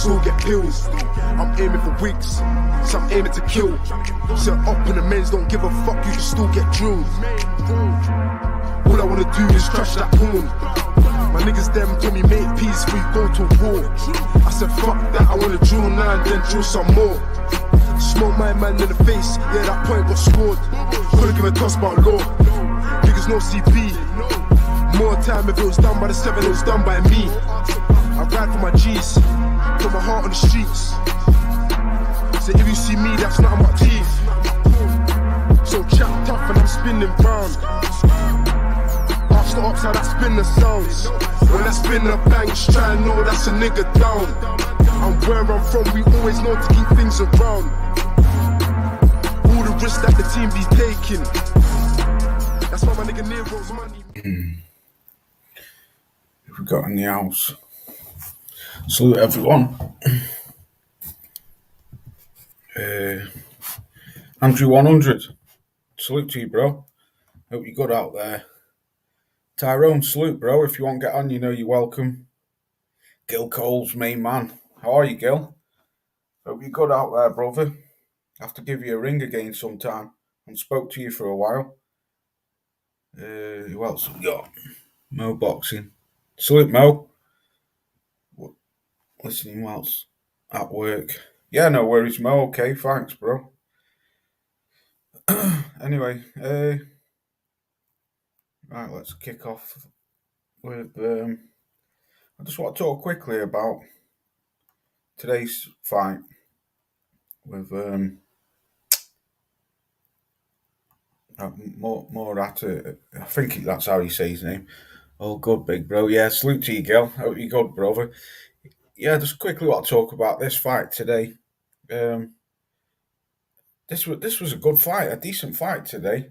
still get pills. I'm aiming for wigs, so I'm aiming to kill. Set up in the men's, don't give a fuck, you can still get drilled. All I wanna do is crush that porn. My niggas them told me make peace before you go to war. I said fuck that, I wanna drill now and then drill some more. Smoke my man in the face, yeah that point got scored. Couldn't give a toss about law, niggas no CP. More time if it was done by the 7, it was done by me. I ride for my G's, put my heart on the streets. So if you see me, that's not my teeth. So chat tough and I'm spinning round. Ask the ops how that spinner sounds. When I spin the bangs, try and know that's a nigga down. And where I'm from, we always know to keep things around. All the risks that the team be taking. That's why my nigga Nero's money. If we got in the house. Salute everyone. Andrew 100. Salute to you, bro. Hope you're good out there. Tyrone, salute, bro. If you want to get on, you know you're welcome. Gil Cole's main man. How are you, Gil? Hope you're good out there, brother. I have to give you a ring again sometime. I haven't spoke to you for a while. Who else we got? Mo Boxing. Salute, Mo. Listening whilst at work. Yeah, no worries, Mo. Okay, thanks, bro. Anyway, right, let's kick off with. I just want to talk quickly about today's fight with Morata. I think that's how you say his name. Oh, good, big bro. Yeah, salute to you, Gil. Hope you're good, brother. Yeah, just quickly want to talk about this fight today. This was a good fight, a decent fight today.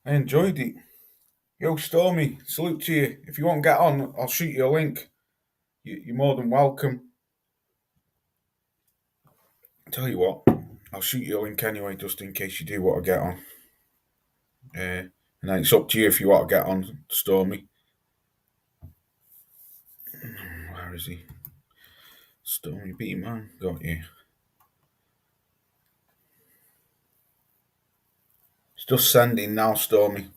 I enjoyed it. Yo, Stormy, salute to you. If you want to get on, I'll shoot you a link. You're more than welcome. Tell you what, I'll shoot you a link anyway, just in case you do want to get on. And then it's up to you if you want to get on, Stormy. Where is he? Stormy B, man. Got you. It's just sending now, Stormy.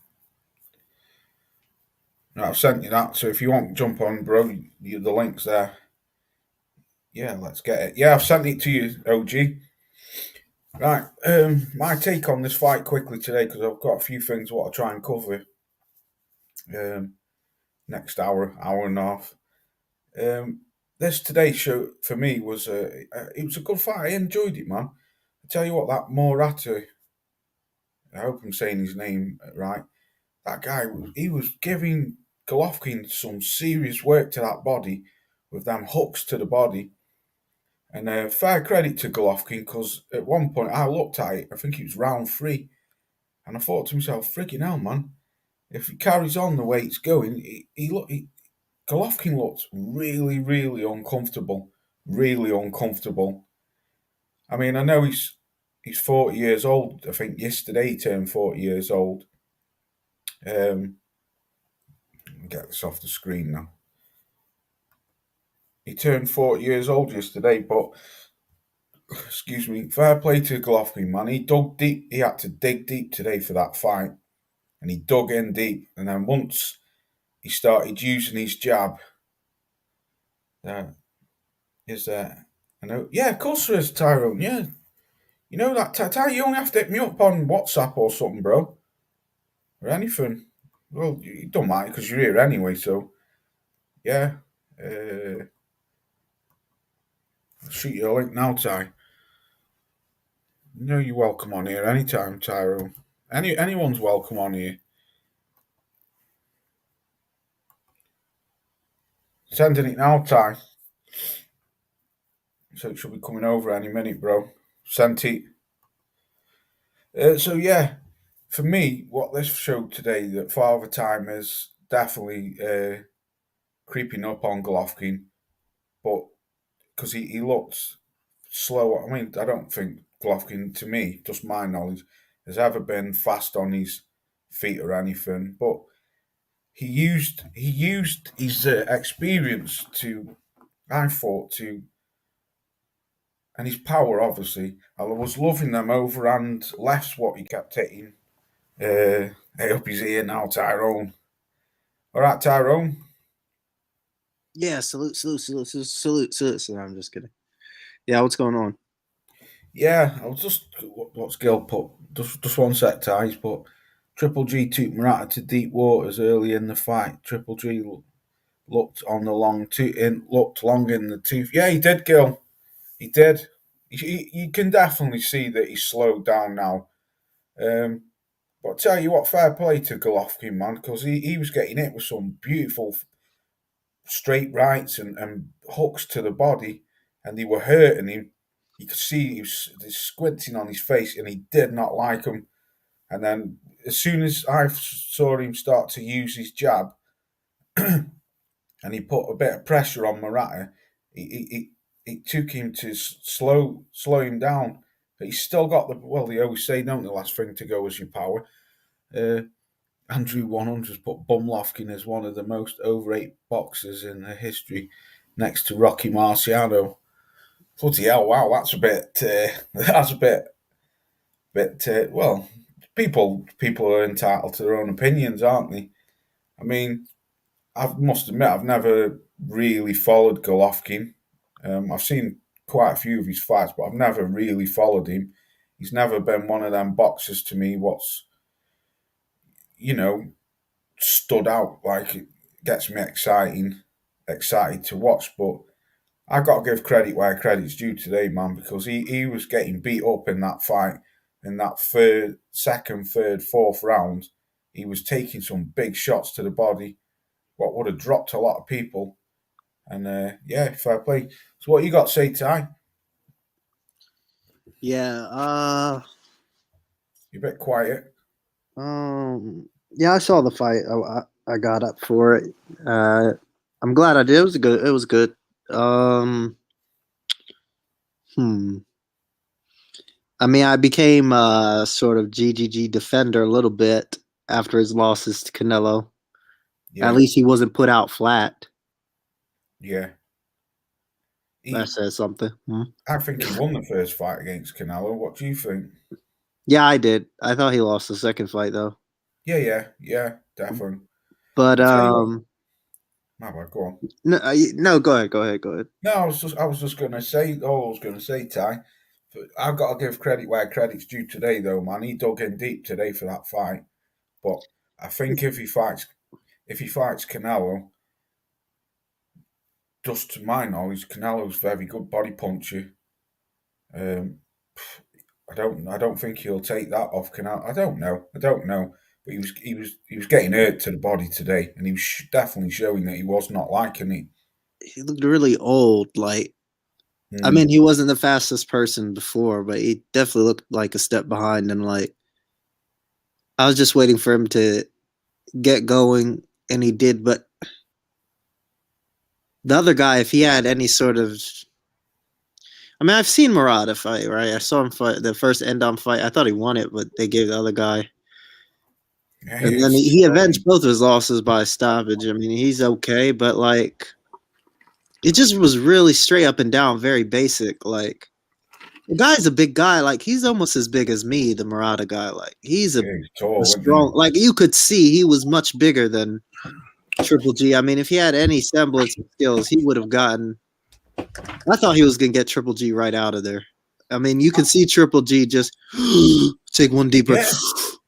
Right, I've sent you that, so if you want to jump on, bro, the link's there. Yeah, let's get it. Yeah, I've sent it to you, OG. Right, my take on this fight quickly today, because I've got a few things I want to try and cover next hour and a half. This today's show for me was it was a good fight. I enjoyed it, man. I tell you what, that Morata, I hope I'm saying his name right. That guy, he was giving Golovkin some serious work to that body with them hooks to the body. And fair credit to Golovkin, because at one point I looked at it, I think it was round 3, and I thought to myself, freaking hell, man, if he carries on the way it's going, Golovkin looks really, really uncomfortable. Really uncomfortable. I mean, I know he's 40 years old. I think yesterday he turned 40 years old. Let me get this off the screen now. He turned 40 years old yesterday, but excuse me, fair play to Golovkin, man. He dug deep. He had to dig deep today for that fight, and he dug in deep. And then once he started using his jab, is there? I know. Yeah, of course there is, Tyrone. Yeah, you know that. Ty, you only have to hit me up on WhatsApp or something, bro, or anything. Well, you don't mind because you're here anyway. So, yeah. I'll shoot you a link now, Ty. You know you're welcome on here anytime, Tyrone. Anyone's welcome on here. Sending it now, Ty. So it should be coming over any minute, bro. Sent it. So yeah, for me, what this showed today, that Father Time is definitely creeping up on Golovkin, but because he looks slow. I mean, I don't think Golovkin, to me, just my knowledge, has ever been fast on his feet or anything. But he used his experience to, I thought, to and his power, obviously. I was loving them overhand lefts, what he kept hitting. Hey, up his ear now, Tyrone. All right, Tyrone. Yeah, salute. I'm just kidding. Yeah, what's going on? Yeah, I was just what's Gil put just one sec, Ty. He's put Triple G took Murata to deep waters early in the fight. Triple G looked on the looked long in the tooth. Yeah, he did, Gil. He did. You can definitely see that he's slowed down now. But I tell you what, fair play to Golovkin, man, because he was getting hit with some beautiful straight rights and hooks to the body, and they were hurting him. You could see he was squinting on his face, and he did not like him. And then as soon as I saw him start to use his jab, and he put a bit of pressure on Murata, it took him to slow him down. But he's still got they always say, don't the last thing to go is your power. Uh, Andrew 100's put Bumlovkin as one of the most overrated boxers in the history, next to Rocky Marciano. Bloody hell! Wow, that's a bit. That's a bit. Well, people are entitled to their own opinions, aren't they? I mean, I must admit, I've never really followed Golovkin. I've seen quite a few of his fights, but I've never really followed him. He's never been one of them boxers to me. What's you know stood out like it gets me excited to watch. But I got to give credit where credit's due today, man, because he was getting beat up in that fight in that third, fourth round. He was taking some big shots to the body, what would have dropped a lot of people. And yeah, fair play. So what you got to say, Ty? Yeah, You're a bit quiet. yeah, I saw the fight. I got up for it. I'm glad I did. It was good. It was good. Um, hmm. I mean, I became a sort of GGG defender a little bit after his losses to Canelo. At Yeah, least he wasn't put out flat. yeah. That says something. I think he won the first fight against Canelo. What do you think? Yeah, I did. I thought he lost the second fight though. Yeah, definitely. But I tell you what, my bad, go on. no, go ahead. No, I was just gonna say, all I was gonna say, Ty. I've got to give credit where credit's due today, though, man. He dug in deep today for that fight. But I think if he fights Canelo, just to my knowledge, Canelo's very good body puncher. Um, I don't think he'll take that off Canelo. I don't know. But he was getting hurt to the body today, and he was definitely showing that he was not liking it. he looked really old. Like, I Mm, mean, he wasn't the fastest person before, but he definitely looked like a step behind. And like, I was just waiting for him to get going, and he did. But the other guy, if he had any sort of, I mean, I've seen Murata fight, right? I saw him fight the first end-on fight. I thought he won it, but they gave the other guy. yeah, And then it's he strange. avenged both of his losses by stoppage. I mean, he's okay, but like, it just was really straight up and down, very basic. Like, the guy's a big guy. Like, he's almost as big as me, the Murata guy. Like, he's Yeah, he's a tall, isn't strong. Like, you could see he was much bigger than Triple G. I mean, if he had any semblance of skills, he would have gotten. I thought he was gonna get Triple G right out of there. I mean, you can see Triple G just take one deep he? breath.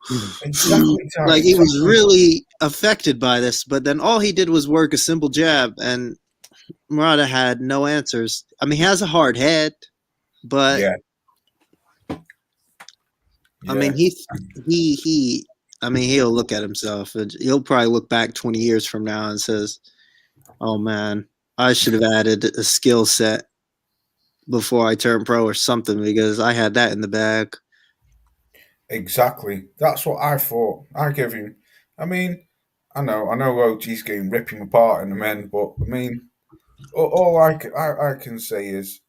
Yeah, exactly, Ty. Like he was Exactly. really affected by this, but then all he did was work a simple jab, and Murata had no answers. I mean, he has a hard head, but Yeah, I mean, yeah. he. I mean, he'll look at himself, and he'll probably look back 20 years from now and says, "Oh man, I should have added a skill set before I turned pro or something because I had that in the bag." Exactly. That's what I thought. I give him. I mean, I know OG's getting rip him apart in the men, but I mean, all I can say is,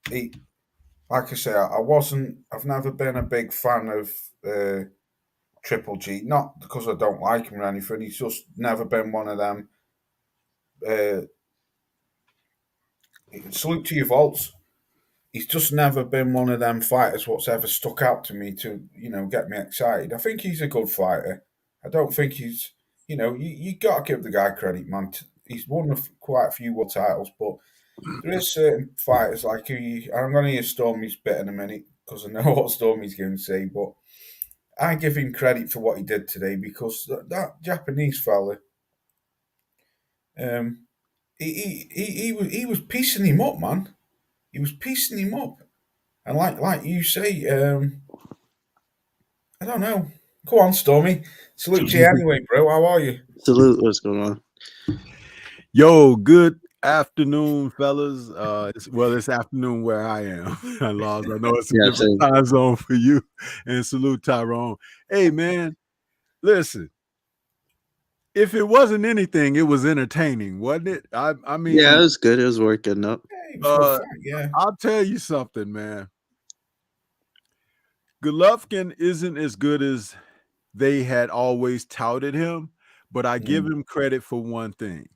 he, like I say, I wasn't. I've never been a big fan of Triple G. Not because I don't like him or anything. He's just never been one of them. Uh, Salute to your vaults. he's just never been one of them fighters what's ever stuck out to me to, get me excited. I think he's a good fighter. I don't think he's, you got to give the guy credit, man. He's won quite a few world titles, but there is certain fighters like I'm going to hear Stormy's bit in a minute because I know what Stormy's going to say, but I give him credit for what he did today because that Japanese fella, um, he was piecing him up, man. He was piecing him up. And like you say, I don't know. Go on, Stormy. Salute to you anyway, bro. How are you? Salute. What's going on? Yo, good afternoon, fellas. It's afternoon where I am. I know it's a different time zone for you. And salute Tyrone. Hey, man, listen. If it wasn't anything, it was entertaining, wasn't it? I mean, yeah, it was good. It was working up. Yeah. I'll tell you something, man. Golovkin isn't as good as they had always touted him, but I give him credit for one thing.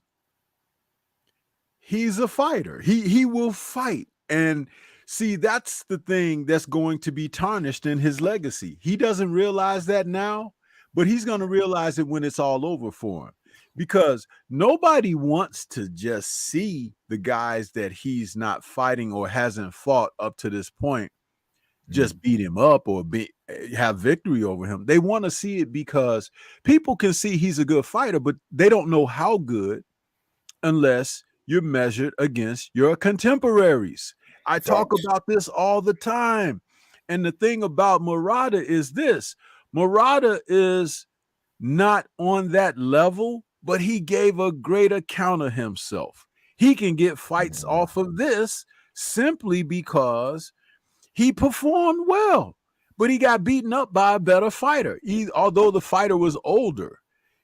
He's a fighter. He will fight. And see, that's the thing that's going to be tarnished in his legacy. He doesn't realize that now, but he's going to realize it when it's all over for him. Because nobody wants to just see the guys that he's not fighting or hasn't fought up to this point just beat him up or have victory over him. They want to see it because people can see he's a good fighter, but they don't know how good unless you're measured against your contemporaries. I talk about this all the time. And the thing about Murata is this. Murata is not on that level, but he gave a great account of himself. He can get fights off of this simply because he performed well, but he got beaten up by a better fighter, although the fighter was older.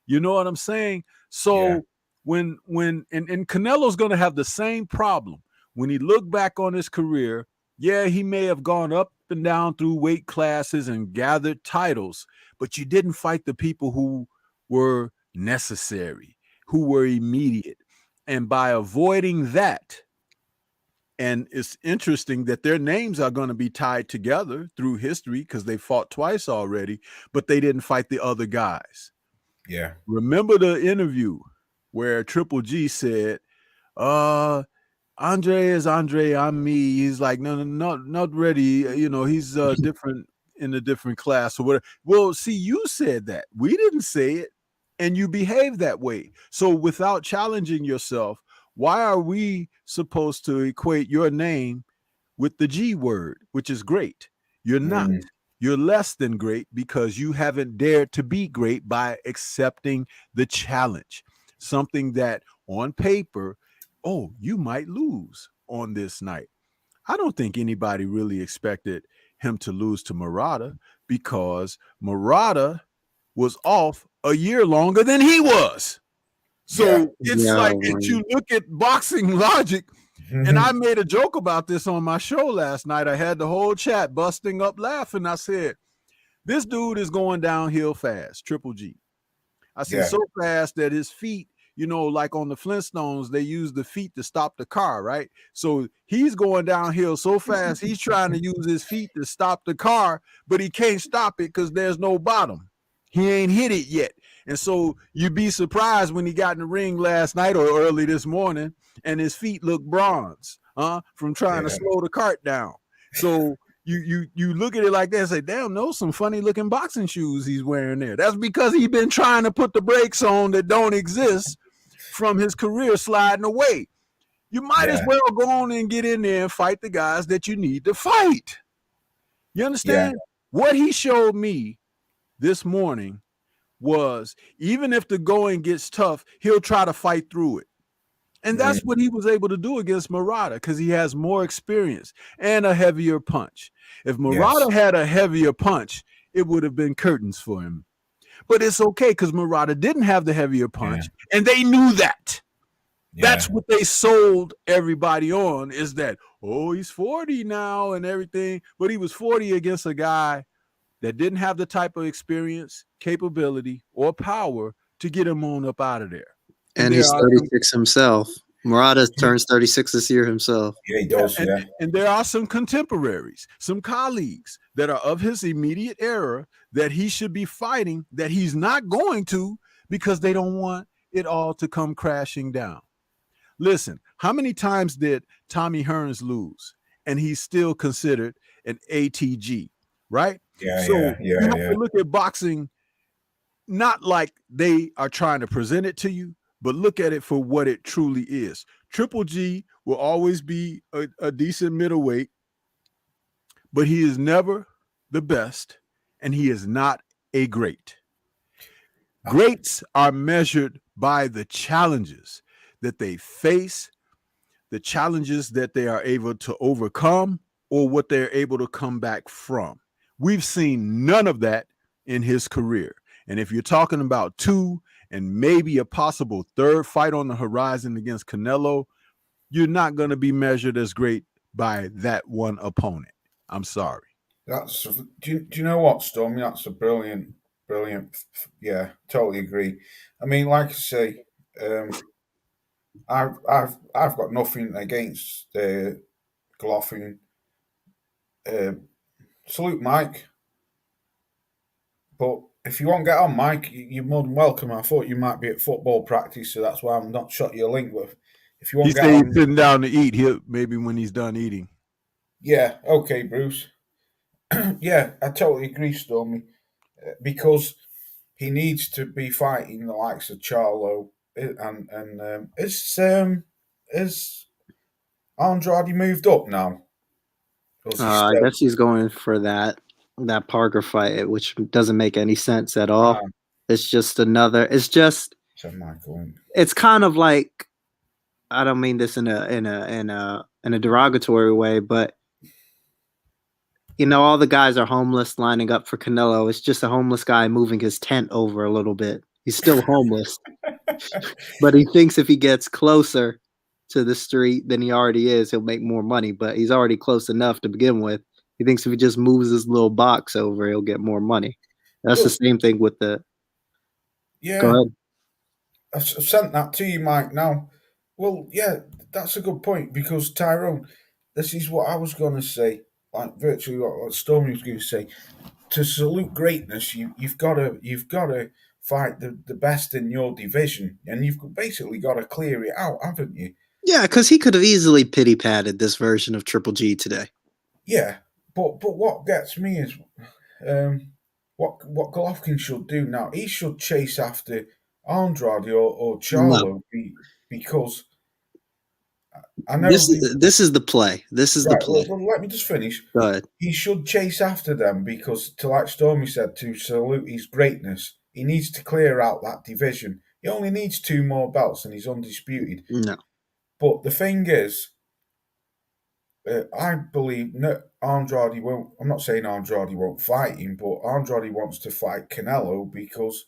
You know what I'm saying? So when Canelo's going to have the same problem when he looked back on his career. Yeah, he may have gone up and down through weight classes and gathered titles, but you didn't fight the people who were necessary, who were immediate. And by avoiding that, and it's interesting that their names are going to be tied together through history because they fought twice already, but they didn't fight the other guys. Yeah. Remember the interview where Triple G said, Andre is Andre, I'm me. He's like, no, not ready. He's different in a different class or whatever. Well, see, you said that. We didn't say it, and you behave that way. So without challenging yourself, why are we supposed to equate your name with the G word, which is great? You're not. You're less than great because you haven't dared to be great by accepting the challenge. Something that on paper, you might lose on this night. I don't think anybody really expected him to lose to Murata because Murata was off a year longer than he was. So it's like if you look at boxing logic, and I made a joke about this on my show last night. I had the whole chat busting up laughing. I said, this dude is going downhill fast, Triple G. I said, so fast that his feet, like on the Flintstones, they use the feet to stop the car, right? So he's going downhill so fast, he's trying to use his feet to stop the car, but he can't stop it because there's no bottom. He ain't hit it yet. And so you'd be surprised when he got in the ring last night or early this morning and his feet look bronze from trying to slow the cart down. So you look at it like that and say, damn, those some funny looking boxing shoes he's wearing there. That's because he's been trying to put the brakes on that don't exist from his career sliding away. You might as well go on and get in there and fight the guys that you need to fight. You understand? What he showed me this morning was even if the going gets tough, he'll try to fight through it. And that's what he was able to do against Murata because he has more experience and a heavier punch. If Murata had a heavier punch, it would have been curtains for him. But it's okay because Murata didn't have the heavier punch, and they knew that. That's what they sold everybody on is that, he's 40 now and everything. But he was 40 against a guy that didn't have the type of experience, capability, or power to get him on up out of there. And he's 36 himself. Murata turns 36 this year himself. Yeah, he does. Yeah. And there are some contemporaries, some colleagues that are of his immediate era that he should be fighting, that he's not going to because they don't want it all to come crashing down. Listen, how many times did Tommy Hearns lose? And he's still considered an ATG, right? Yeah, So you have yeah. to look at boxing not like they are trying to present it to you, but look at it for what it truly is. Triple G will always be a decent middleweight, but he is never the best, and he is not a great. Greats are measured by the challenges that they face, the challenges that they are able to overcome, or what they're able to come back from. We've seen none of that in his career. And if you're talking about 2 and maybe a possible 3rd fight on the horizon against Canelo, you're not going to be measured as great by that one opponent. I'm sorry. Do you know what, Stormy? That's a brilliant. Yeah, totally agree. I mean, like I say, I've got nothing against Golovkin. Salute Mike, but if you want to get on, Mike, you're more than welcome. I thought you might be at football practice, so that's why I'm not shot you a link with. If you want He to get said on, he's sitting down to eat. He'll maybe when he's done eating. yeah, okay, Bruce. Yeah, I totally agree, Stormy, because he needs to be fighting the likes of Charlo and is Andrade moved up now? Or is he I still? guess he's going for that Parker fight, which doesn't make any sense at all. It's just another. It's just. Said Michael. It's kind of like, I don't mean this in a derogatory way, but all the guys are homeless lining up for Canelo. It's just a homeless guy moving his tent over a little bit. He's still homeless, but he thinks if he gets closer to the street than he already is, he'll make more money. But he's already close enough to begin with. He thinks if he just moves his little box over, he'll get more money. That's the same thing with the. Yeah. Go ahead. I've sent that to you, Mike. Now, well, yeah, that's a good point because Tyrone, this is what I was going to say. Like virtually what Stormy was going to say. To salute greatness, you've got to fight the best in your division, and you've basically got to clear it out, haven't you? Yeah, because he could have easily pity patted this version of Triple G today. Yeah, but what gets me is what Golovkin should do now. He should chase after Andrade or Charlo because I know this is the play. This is right, the play. let me just finish. Go ahead. He should chase after them because, like Stormy said, to salute his greatness, he needs to clear out that division. He only needs 2 more belts and he's undisputed. No. But the thing is, I believe Andrade won't. I'm not saying Andrade won't fight him, but Andrade wants to fight Canelo because,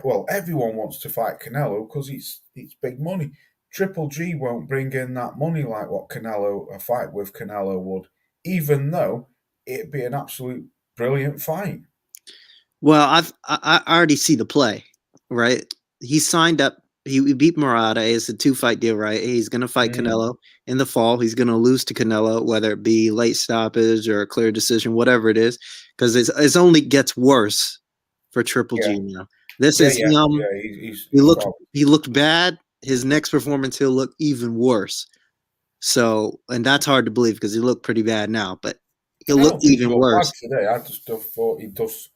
well, everyone wants to fight Canelo because it's big money. Triple G won't bring in that money like what a fight with Canelo would, even though it'd be an absolute brilliant fight. Well, I already see the play, right? He signed up. He beat Murata. It's a 2-fight deal, right? He's going to fight Canelo in the fall. He's going to lose to Canelo, whether it be late stoppage or a clear decision, whatever it is, because it only gets worse for Triple G now. This is him. Yeah, he looked bad. His next performance, he'll look even worse. So, and that's hard to believe because he looked pretty bad now, but he'll look even worse. Today, I just thought he just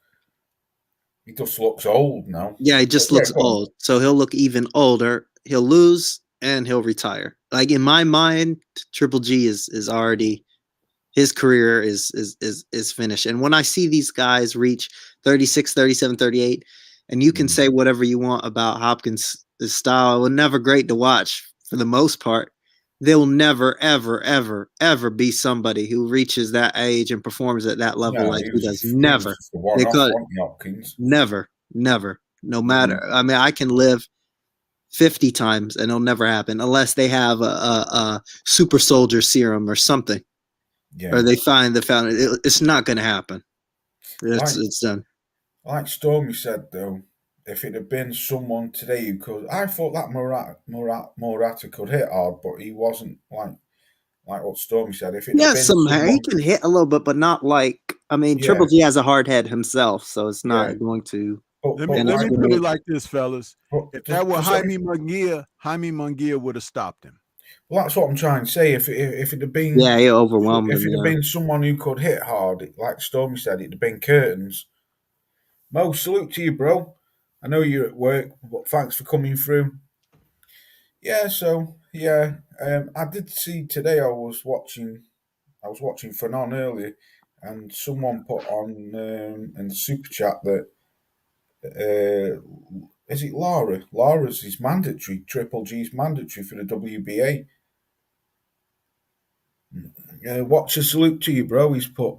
looks old now. Yeah, he just looks old. So he'll look even older. He'll lose and he'll retire. Like in my mind, Triple G is already, his career is finished. And when I see these guys reach 36, 37, 38, and you can say whatever you want about Hopkins' style, it was never great to watch for the most part. They'll never, ever, ever, ever be somebody who reaches that age and performs at that level like he does. Never. Never, never. No matter. I mean, I can live 50 times and it'll never happen unless they have a super soldier serum or something. Yeah. Or they found it. It's not going to happen. It's done. Like Stormy said, though, if it had been someone today who could, I thought that Morata could hit hard, but he wasn't like what Stormy said. If it had Yes, been somehow he someone, can hit a little bit, but not like. I mean, yeah, Triple G has a hard head himself, so it's yeah, not going to but Let me like, put it estimate. like this, fellas. If that were Jaime Munguia would have stopped him. well, that's what I'm trying to say. If it had been, Yeah, he overwhelmed if him. it had Yeah, been someone who could hit hard, like Stormy said, it'd have been Curtains. Mo, salute to you, bro. I know you're at work, but thanks for coming through. Yeah, so yeah, I did see today. I was watching Fanon earlier, and someone put on in the super chat that is it Lara? Lara's is mandatory. Triple G's mandatory for the WBA. Watch a salute to you, bro. He's put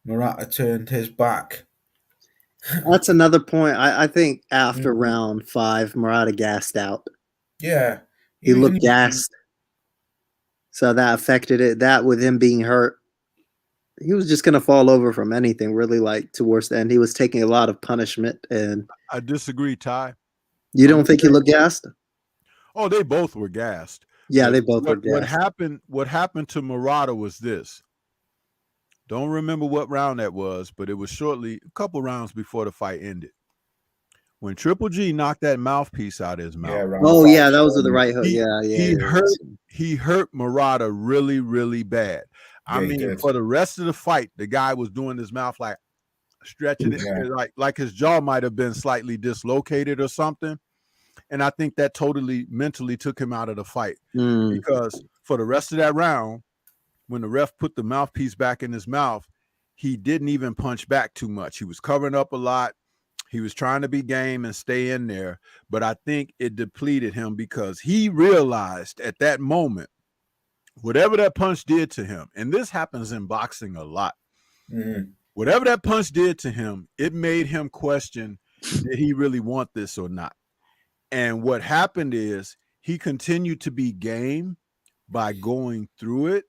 Murata turned his back. that's another point. I think after Mm, round 5, Murata gassed out. yeah, He and looked gassed, so that affected it. That with him being hurt, he was just gonna fall over from anything. Really, like towards the end, he was taking a lot of punishment. And I disagree, Ty. you I'm don't gonna think he tell you looked what. gassed? Oh, they both were gassed. Yeah, But they both were what gassed. happened? What happened to Murata was this. Don't remember what round that was, but it was shortly a couple rounds before the fight ended. When Triple G knocked that mouthpiece out of his yeah, mouth, round Oh five. yeah, those are the right hook. he Yeah, he yeah. hurt he hurt Murata really, really bad. I Yeah, he mean, did. for the rest of the fight, the guy was doing his mouth like stretching it, Yeah. like his jaw might have been slightly dislocated or something. And I think that totally mentally took him out of the fight because for the rest of that round, when the ref put the mouthpiece back in his mouth, he didn't even punch back too much. He was covering up a lot. He was trying to be game and stay in there, but I think it depleted him because he realized at that moment, whatever that punch did to him, and this happens in boxing a lot, whatever that punch did to him, it made him question, did he really want this or not? And what happened is he continued to be game by going through it,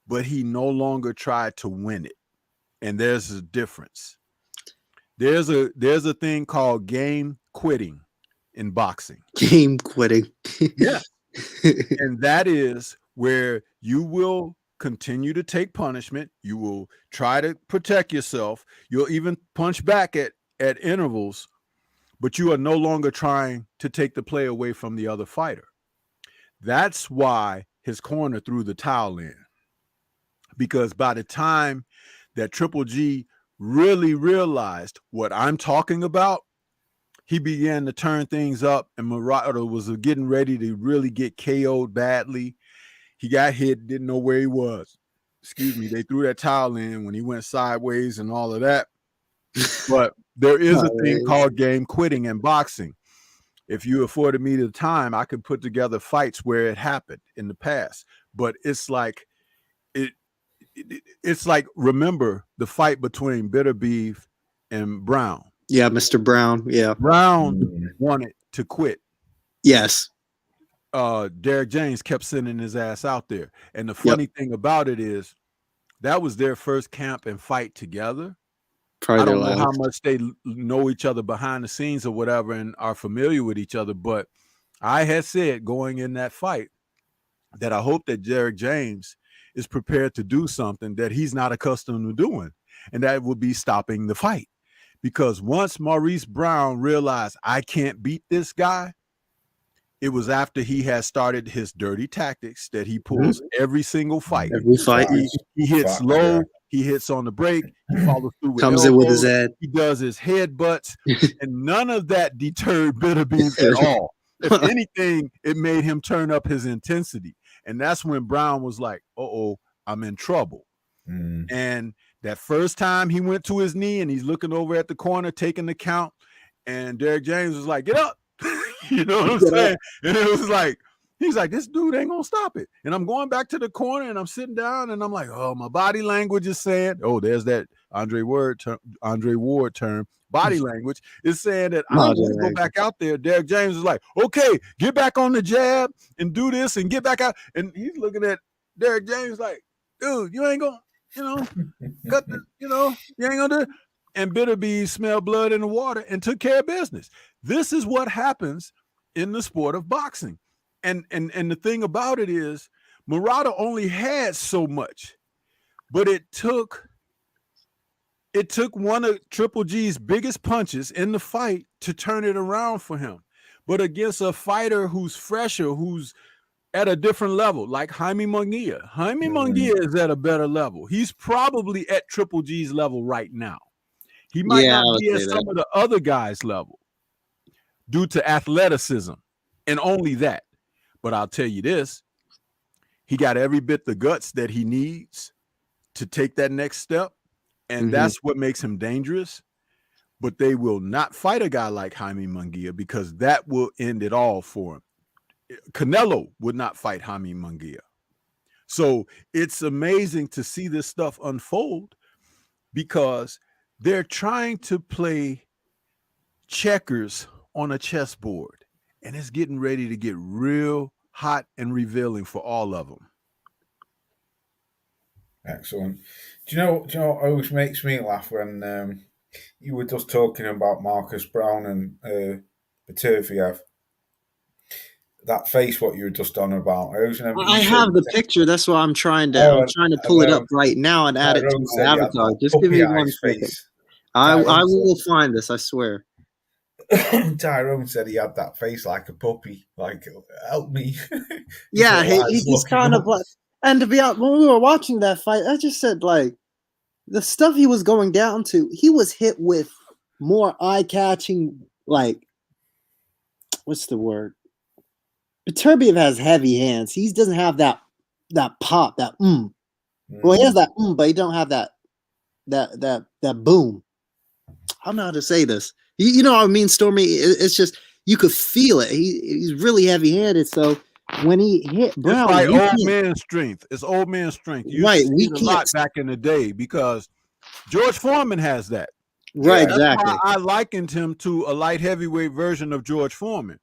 but he no longer tried to win it. And there's a difference. There's a thing called game quitting in boxing. Game quitting. Yeah. And that is where you will continue to take punishment. You will try to protect yourself. You'll even punch back at intervals, but you are no longer trying to take the play away from the other fighter. That's why his corner threw the towel in. Because by the time that Triple G really realized what I'm talking about, he began to turn things up, and Murata was getting ready to really get KO'd badly. He got hit, didn't know where he was. Excuse me. They threw that towel in when he went sideways and all of that. But there is a thing called game quitting in boxing. If you afforded me the time, I could put together fights where it happened in the past. But it's like it's like, remember the fight between Bitter Beef and Brown. Yeah, Mr. Brown. Yeah. Brown wanted to quit. Yes. Derek James kept sending his ass out there. And the funny thing about it is that was their first camp and fight together. Probably I don't know how much they know each other behind the scenes or whatever and are familiar with each other, but I had said going in that fight that I hope that Derek James is prepared to do something that he's not accustomed to doing, and that would be stopping the fight. Because once Maurice Brown realized I can't beat this guy, it was after he had started his dirty tactics that he pulls every single fight. Every fight. He hits low, he hits on the break, he follows through with Comes elbows, in with his head. he does his headbutts, and none of that deterred Bitter Beef at all. If anything, it made him turn up his intensity. And that's when Brown was like, uh-oh, I'm in trouble. And that first time he went to his knee and he's looking over at the corner, taking the count, and Derek James was like, get up. You know what I'm saying? And it was like, he's like, this dude ain't gonna stop it. And I'm going back to the corner and I'm sitting down and I'm like, oh, my body language is saying, oh, there's that Andre Ward term. Body language is saying that I don't want to go back out there. Derek James is like, okay, get back on the jab and do this and get back out. And he's looking at Derek James like, dude, you ain't gonna, cut the, you ain't gonna do it. and Bitterbees smelled blood in the water and took care of business. This is what happens in the sport of boxing. And the thing about it is, Murata only had so much, but it took one of Triple G's biggest punches in the fight to turn it around for him. But against a fighter who's fresher, who's at a different level, like Jaime Munguia. Jaime Munguia is at a better level. He's probably at Triple G's level right now. He might not be at some of the other guys' level due to athleticism and only that. But I'll tell you this, he got every bit the guts that he needs to take that next step. And that's what makes him dangerous. But they will not fight a guy like Jaime Munguia because that will end it all for him. Canelo would not fight Jaime Munguia. So it's amazing to see this stuff unfold because they're trying to play checkers on a chessboard, and it's getting ready to get real hot and revealing for all of them. Excellent. Do you know what always makes me laugh when you were just talking about Marcus Brown and Peterviev? That face, what you were just on about. I have the picture. That's why I'm trying to pull it up right now and add it to my avatar. Just give me 1 second. I will find this, I swear. Tyrone said he had that face like a puppy, like, help me. Yeah, he's kind of like, and to be honest, when we were watching that fight, I just said, like, the stuff he was going down to, he was hit with more eye-catching, like, what's the word? Beterbiev has heavy hands. He doesn't have that pop, that Well, he has that but he don't have that boom. I don't know how to say this. You know what I mean, Stormy? It's just you could feel it. He's really heavy-handed. So when he hit Brown, it's like old man strength. It's old man strength. You right? We a lot back in the day because George Foreman has that. Right, exactly. That's why I likened him to a light heavyweight version of George Foreman.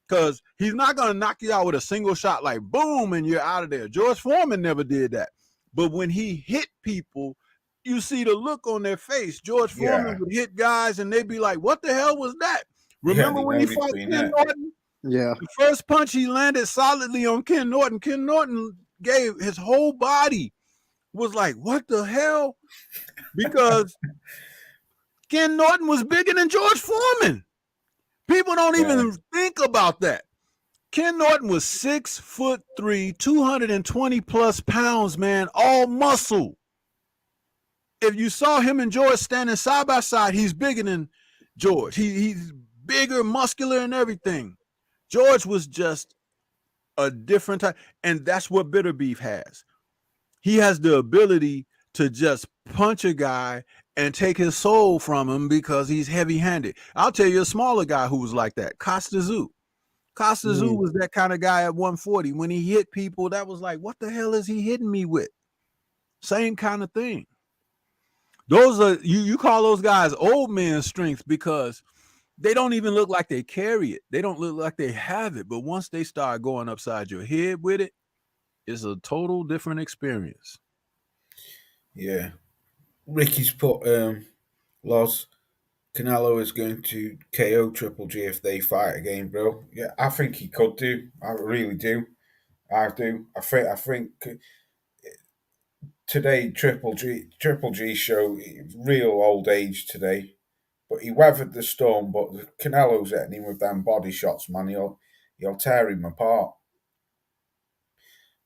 Because he's not going to knock you out with a single shot like boom and you're out of there. George Foreman never did that. But when he hit people, you see the look on their face. George Foreman would hit guys and they'd be like, what the hell was that? Remember when he fought Ken Norton? Yeah. The first punch he landed solidly on Ken Norton. Ken Norton gave his whole body, was like, what the hell? Because Ken Norton was bigger than George Foreman. People don't even think about that. Ken Norton was 6'3", 220 plus pounds, man, all muscle. If you saw him and George standing side by side, he's bigger than George. He's bigger, muscular, and everything. George was just a different type, and that's what Bitterbeef has. He has the ability to just punch a guy and take his soul from him because he's heavy-handed. I'll tell you a smaller guy who was like that, Costa Zoo. Costa Zoo was that kind of guy at 140. When he hit people, that was like, what the hell is he hitting me with? Same kind of thing. Those are, you call those guys old man strength because they don't even look like they carry it. They don't look like they have it. But once they start going upside your head with it, it's a total different experience. Yeah. Ricky's put Loz, Canelo is going to KO Triple G if they fight again, bro. Yeah, I think he could do. I really do. I do. I think today Triple G show real old age today. But he weathered the storm, but Canelo's hitting him with them body shots, man. He'll tear him apart.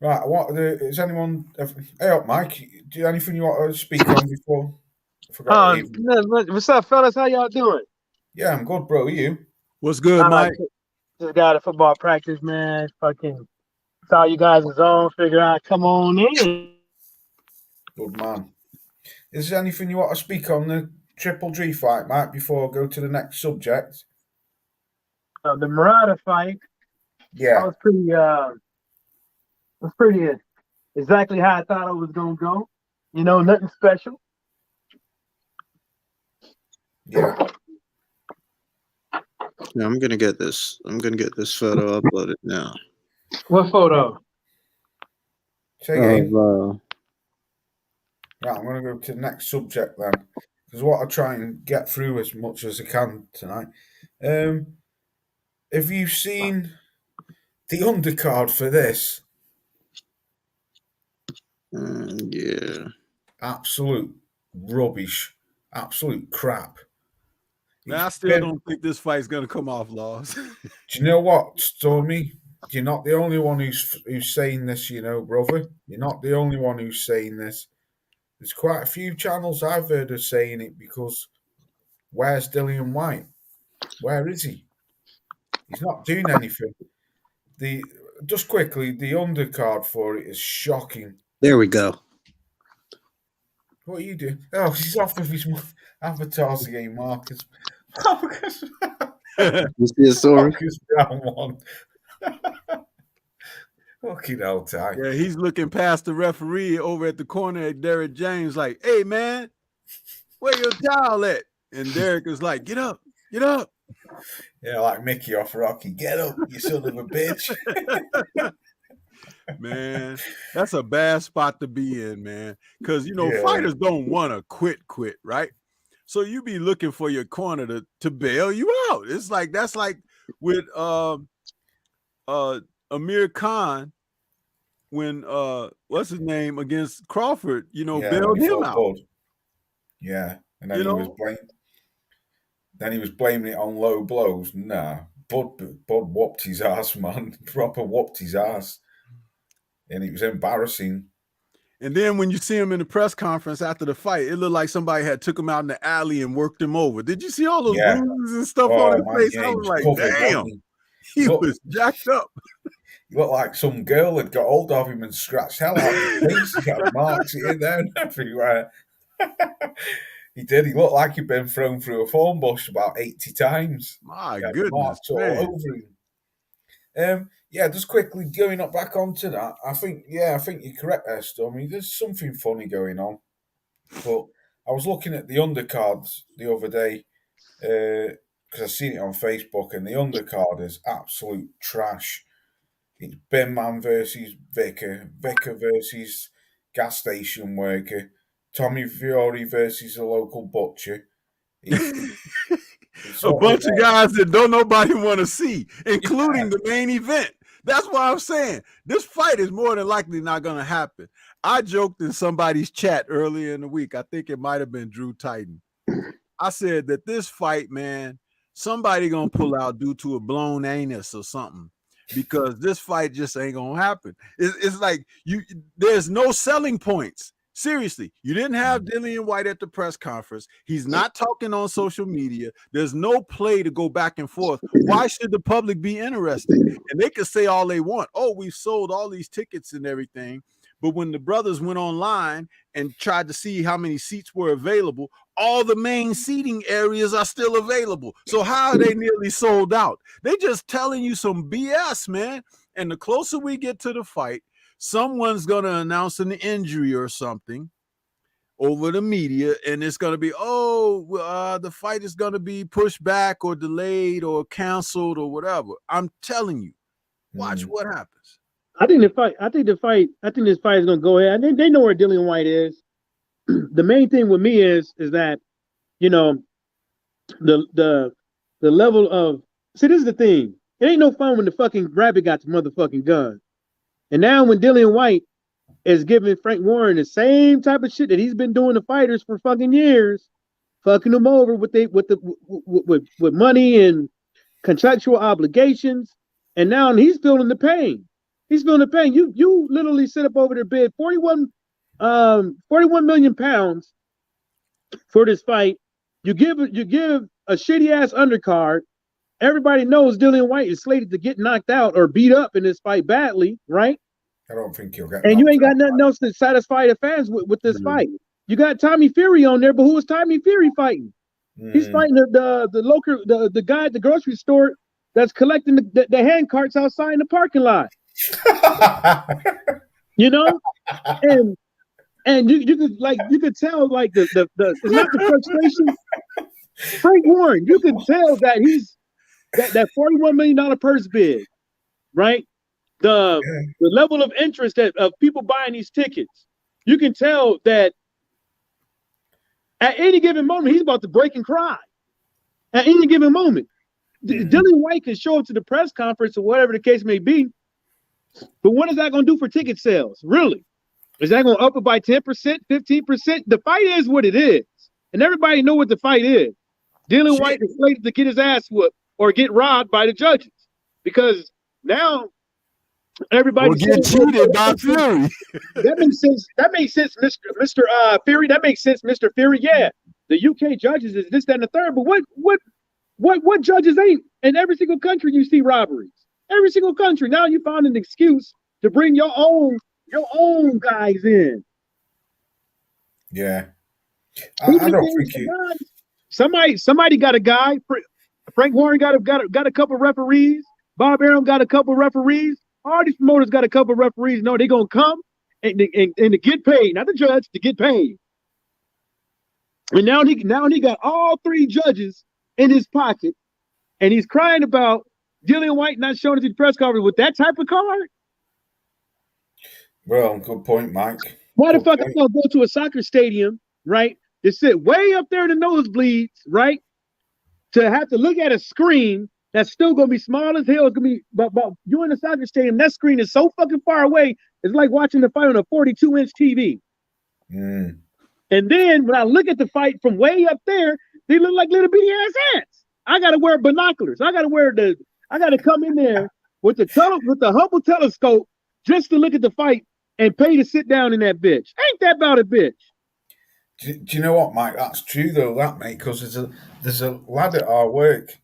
Right, is anyone? Hey up, Mike. Do you have anything you want to speak on before? What's up, fellas? How y'all doing? Yeah, I'm good, bro. Are you? What's good, Mike? Just got a football practice, man. Fucking saw you guys was on. Figure out, come on in. Good man. Is there anything you want to speak on the Triple G fight, Mike? Before I go to the next subject. The Murata fight. Yeah, that was pretty exactly how I thought it was gonna go. You know, nothing special. Yeah. Yeah, I'm gonna get this. I'm gonna get this photo uploaded now. What photo? Say again. Right, I'm gonna go to the next subject then. because what I try and get through as much as I can tonight. Have you seen the undercard for this? Yeah. Absolute rubbish. Absolute crap. Man, I still don't think this fight's gonna come off, Laws. Do you know what, Stormy? You're not the only one who's saying this, you know, brother. You're not the only one who's saying this. There's quite a few channels I've heard of saying it because where's Dillian White? Where is he? He's not doing anything. Just quickly, the undercard for it is shocking. There we go. What are you doing? Oh, he's off of his avatars again, Marcus. You see a story? Marcus Brown one. Fucking hell, Ty. Yeah, he's looking past the referee over at the corner at Derek James, like, "Hey, man, where your towel at?" And Derek is like, "Get up, get up." Yeah, like Mickey off Rocky. Get up, you son of a bitch. Man, that's a bad spot to be in, man. Because fighters don't want to quit, right? So you be looking for your corner to bail you out. It's like that's like with Amir Khan when what's his name against Crawford, bailed him out. Bud. Yeah, and then he was blaming it on low blows. Nah, Bud whooped his ass, man. Proper whooped his ass. And it was embarrassing. And then when you see him in the press conference after the fight, it looked like somebody had took him out in the alley and worked him over. Did you see all those bruises and stuff on his face? I was like, damn, he was jacked up. He looked like some girl had got hold of him and scratched hell out of his face. He had marks here, there, and everywhere. He did. He looked like he'd been thrown through a thorn bush about 80 times. My goodness, all over him. Just quickly going up back onto that. I think you're correct there, Stormy. There's something funny going on. But I was looking at the undercards the other day because I seen it on Facebook, and the undercard is absolute trash. It's Bin Man versus Vicker versus gas station worker, Tommy Fiore versus a local butcher. It's a bunch of guys that don't nobody want to see, including the main event. That's why I'm saying this fight is more than likely not going to happen. I joked in somebody's chat earlier in the week. I think it might have been Drew Titan. I said that this fight, man, somebody going to pull out due to a blown anus or something, because this fight just ain't going to happen. It's like there's no selling points. Seriously, you didn't have Dillian White at the press conference. He's not talking on social media. There's no play to go back and forth. Why should the public be interested? And they can say all they want. Oh, we've sold all these tickets and everything. But when the brothers went online and tried to see how many seats were available, all the main seating areas are still available. So how are they nearly sold out? They just telling you some BS, man. And the closer we get to the fight, someone's going to announce an injury or something over the media, and it's going to be, the fight is going to be pushed back or delayed or canceled or whatever. I'm telling you, watch what happens. I think this fight is going to go ahead. I think they know where Dillian White is. The main thing with me is that, the level of, see, this is the thing. It ain't no fun when the fucking rabbit got the motherfucking gun. And now when Dillian White is giving Frank Warren the same type of shit that he's been doing to fighters for fucking years, fucking them over with money and contractual obligations, and now he's feeling the pain. He's feeling the pain. You literally sit up over there, bid 41 million pounds for this fight. You give a shitty ass undercard. Everybody knows Dillian White is slated to get knocked out or beat up in this fight badly, right? I don't think he'll get. And you ain't got nothing else to satisfy the fans with this fight. You got Tommy Fury on there, but who is Tommy Fury fighting? He's fighting the local the guy at the grocery store that's collecting the hand carts outside in the parking lot. And you could tell like the it's not the frustration. Frank Warren, you can tell that he's that $41 million purse bid, right? The level of interest of people buying these tickets, you can tell that At any given moment, he's about to break and cry. At any given moment. Dillian White can show up to the press conference or whatever the case may be, but what is that going to do for ticket sales? Really? Is that going to up it by 10%, 15%? The fight is what it is, and everybody know what the fight is. Dillian White is slated to get his ass whooped or get robbed by the judges because now everybody get cheated by Fury. That makes sense. That makes sense, Mr. Fury. That makes sense, Mr. Fury. Yeah, the UK judges is this, that, and the third. But what judges ain't in every single country you see robberies? Every single country. Now you found an excuse to bring your own guys in. Yeah, I don't think you. Somebody got a guy. Frank Warren got a couple referees. Bob Arum got a couple referees. All these promoters got a couple referees. No, they're gonna come and to get paid, not the judge, to get paid. And now he got all three judges in his pocket, and he's crying about Dillian White not showing up to the press conference with that type of card. Well, good point, Mike. Why the fuck I'm gonna go to a soccer stadium, right? To sit way up there in the nosebleeds, right? To have to look at a screen that's still gonna be small as hell. It's gonna be, but you in the soccer stadium, that screen is so fucking far away. It's like watching the fight on a 42-inch TV. And then when I look at the fight from way up there, they look like little bitty ass ants. I gotta wear binoculars. I gotta come in there with the Hubble telescope just to look at the fight and pay to sit down in that bitch. Ain't that about a bitch? Do you know what, Mike? That's true though, that mate. Because there's a lad at our work,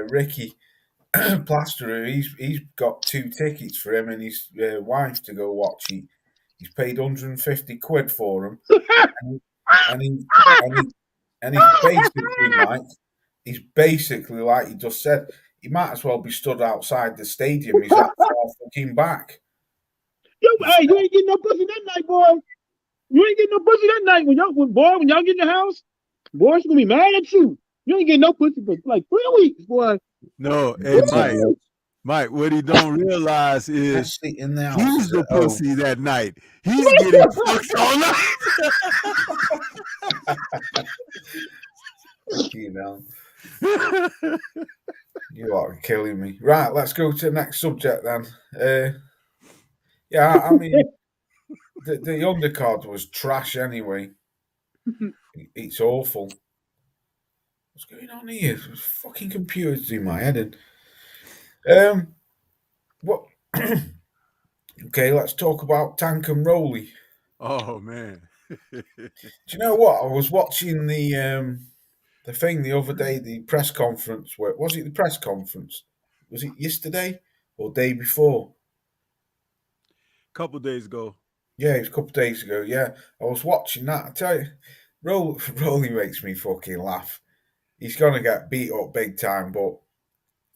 Ricky Plasterer. He's got 2 tickets for him and his wife to go watch. He's paid 150 quid for them, and he's basically, Mike. He's basically like you just said. He might as well be stood outside the stadium. He's that far fucking back. Yo, hey, you ain't getting no pussy that night, boy. You ain't getting no pussy that night when y'all get in the house. Boys gonna be mad at you. You ain't getting no pussy for like 3 weeks, boy. No, hey Mike, what he don't realize is he's the pussy that night. He's getting fucked all night. You know. You are killing me. Right, let's go to the next subject then. Yeah, I mean, the undercard was trash anyway. It's awful. What's going on here? There's fucking computers in my head. What? Okay, let's talk about Tank and Rolly. Oh man. Do you know what? I was watching the thing the other day, the press conference. Was it the press conference? Was it yesterday or day before? Couple days ago. Yeah, it was a couple of days ago. Yeah, I was watching that. I tell you, Rolly makes me fucking laugh. He's gonna get beat up big time, but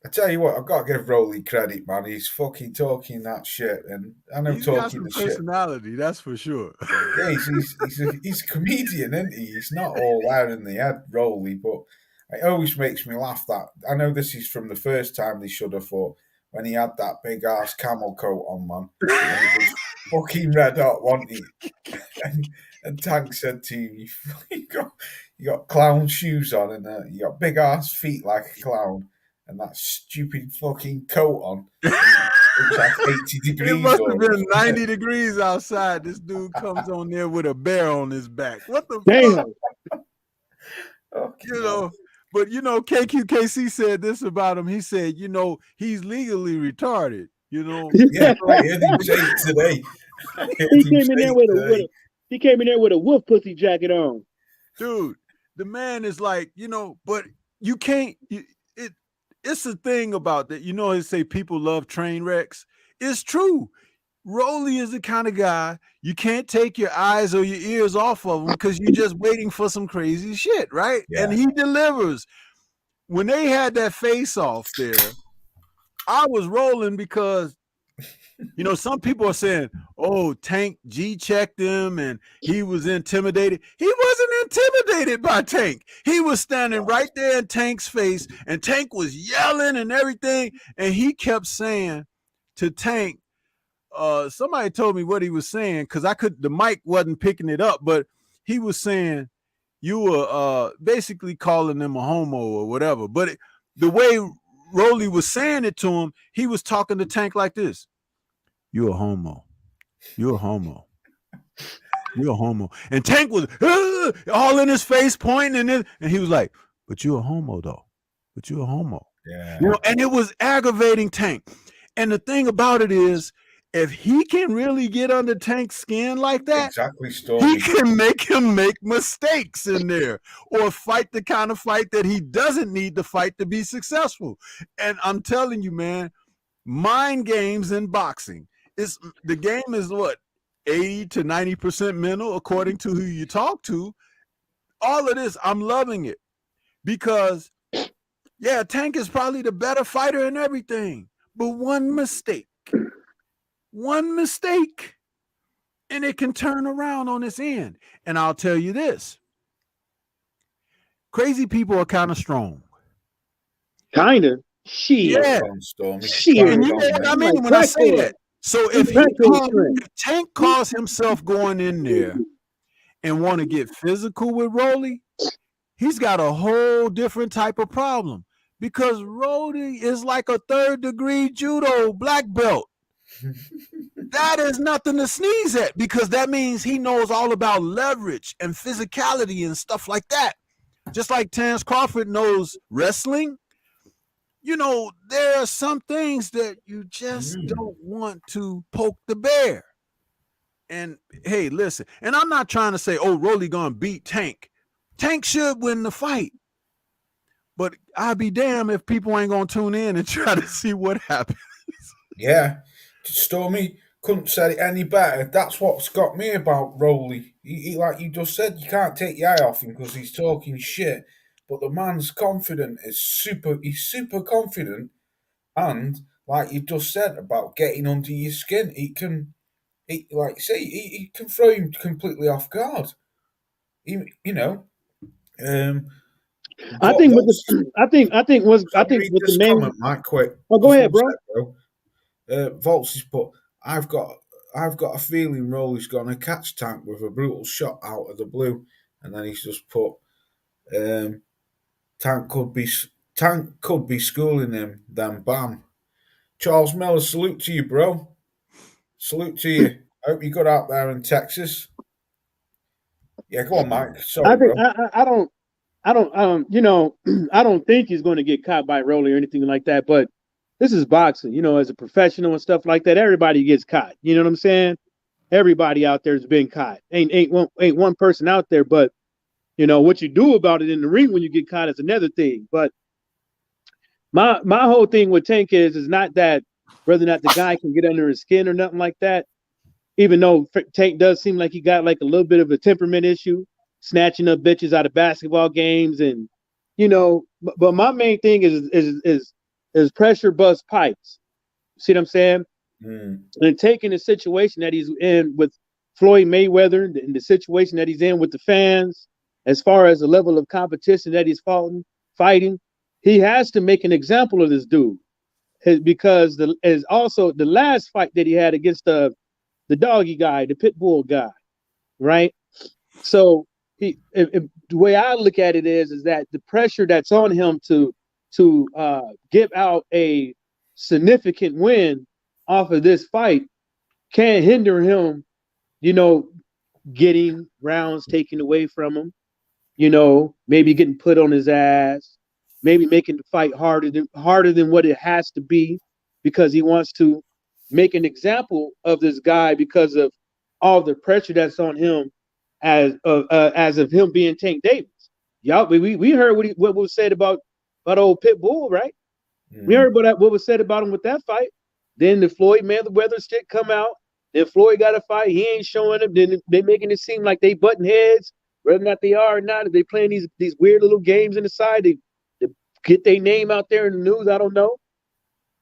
I tell you what, I've got to give Rolly credit, man. He's fucking talking that shit, and I know he's talking got some the shit. Personality, that's for sure. Yeah, he's a comedian, isn't he? He's not all there in the head, Rolly, but it always makes me laugh. That I know this is from the first time they should have fought when he had that big ass camel coat on, man. And it was fucking red hot, wasn't he? And Tank said to him, you got clown shoes on and you got big ass feet like a clown and that stupid fucking coat on. It's like 80 degrees. It must have been 90 degrees outside. This dude comes on there with a bear on his back. What the fuck? Okay, you know, but you know, KQKC said this about him. He said, you know, he's legally retarded. You know, yeah, I heard him say it today. He came in there with a wolf pussy jacket on. Dude, the man is like, you know, but you can't. It's a thing about that. You know, they say people love train wrecks. It's true. Rolly is the kind of guy you can't take your eyes or your ears off of him because you're just waiting for some crazy shit, right? Yeah. And he delivers. When they had that face off there, I was rolling because, you know, some people are saying, oh, Tank G-checked him and he was intimidated. He wasn't intimidated by Tank. He was standing right there in Tank's face and Tank was yelling and everything. And he kept saying to Tank, somebody told me what he was saying because the mic wasn't picking it up, but he was saying, you were basically calling them a homo or whatever. But the way Rolly was saying it to him, he was talking to Tank like this: "You a homo. You a homo. You a homo." And Tank was all in his face, pointing, and he was like, "But you a homo though. But you a homo." Yeah. You know, and it was aggravating Tank. And the thing about it is, if he can really get under Tank's skin like that, Exactly, he Stormy. can make him make mistakes in there or fight the kind of fight that he doesn't need to fight to be successful. And I'm telling you, man, mind games in boxing is the game is what 80 to 90% mental, according to who you talk to. All of this, I'm loving it because, yeah, Tank is probably the better fighter and everything, but one mistake, and it can turn around on its end. And I'll tell you this: crazy people are kind of strong. Kinda. Shit. Yeah. Stormy. Shit. And you know what I mean when I say that. So if Tank calls himself going in there and want to get physical with Rolly, he's got a whole different type of problem because Rolly is like a 3rd-degree judo black belt. That is nothing to sneeze at because that means he knows all about leverage and physicality and stuff like that. Just like Terrence Crawford knows wrestling. You know, there are some things that you just don't want to poke the bear. And hey, listen, and I'm not trying to say, oh, Rolly gonna beat Tank. Tank should win the fight. But I'd be damned if people ain't gonna tune in and try to see what happens. Yeah. Stormy couldn't say it any better. That's what's got me about Rolly. He, like you just said, you can't take your eye off him because he's talking shit. But the man's confident. He's super confident. And like you just said about getting under your skin, he can throw him completely off guard. You know. I think with the main. Comment, Mike, quick. Oh, go ahead, bro. Volts has put. I've got a feeling Rolly's going to catch Tank with a brutal shot out of the blue, and then he's just put. Tank could be schooling him. Then bam. Charles Miller, salute to you, bro. Salute to you. Hope you got out there in Texas. Yeah, go on, Mike. Sorry, bro. I don't, I don't think he's going to get caught by Rolly or anything like that. But this is boxing, as a professional and stuff like that. Everybody gets caught. You know what I'm saying? Everybody out there has been caught. Ain't one person out there. But what you do about it in the ring when you get caught is another thing. But my whole thing with Tank is not that whether or not the guy can get under his skin or nothing like that. Even though Tank does seem like he got like a little bit of a temperament issue, snatching up bitches out of basketball games, and but my main thing is pressure bust pipes. See what I'm saying? And taking the situation that he's in with Floyd Mayweather, and the situation that he's in with the fans, as far as the level of competition that he's fighting, he has to make an example of this dude, because also the last fight that he had against the doggy guy, the pit bull guy, right? So the way I look at it is that the pressure that's on him to give out a significant win off of this fight can't hinder him, getting rounds taken away from him, maybe getting put on his ass, maybe making the fight harder than what it has to be, because he wants to make an example of this guy because of all the pressure that's on him as of him being Tank Davis. Y'all, we heard what was said about old Pitbull, right? We heard what was said about him with that fight. Then the Floyd Mayweather stick come out. Then Floyd got a fight. He ain't showing up. Then they making it seem like they button heads, whether or not they are or not. If they playing these weird little games in the side, they get their name out there in the news. I don't know,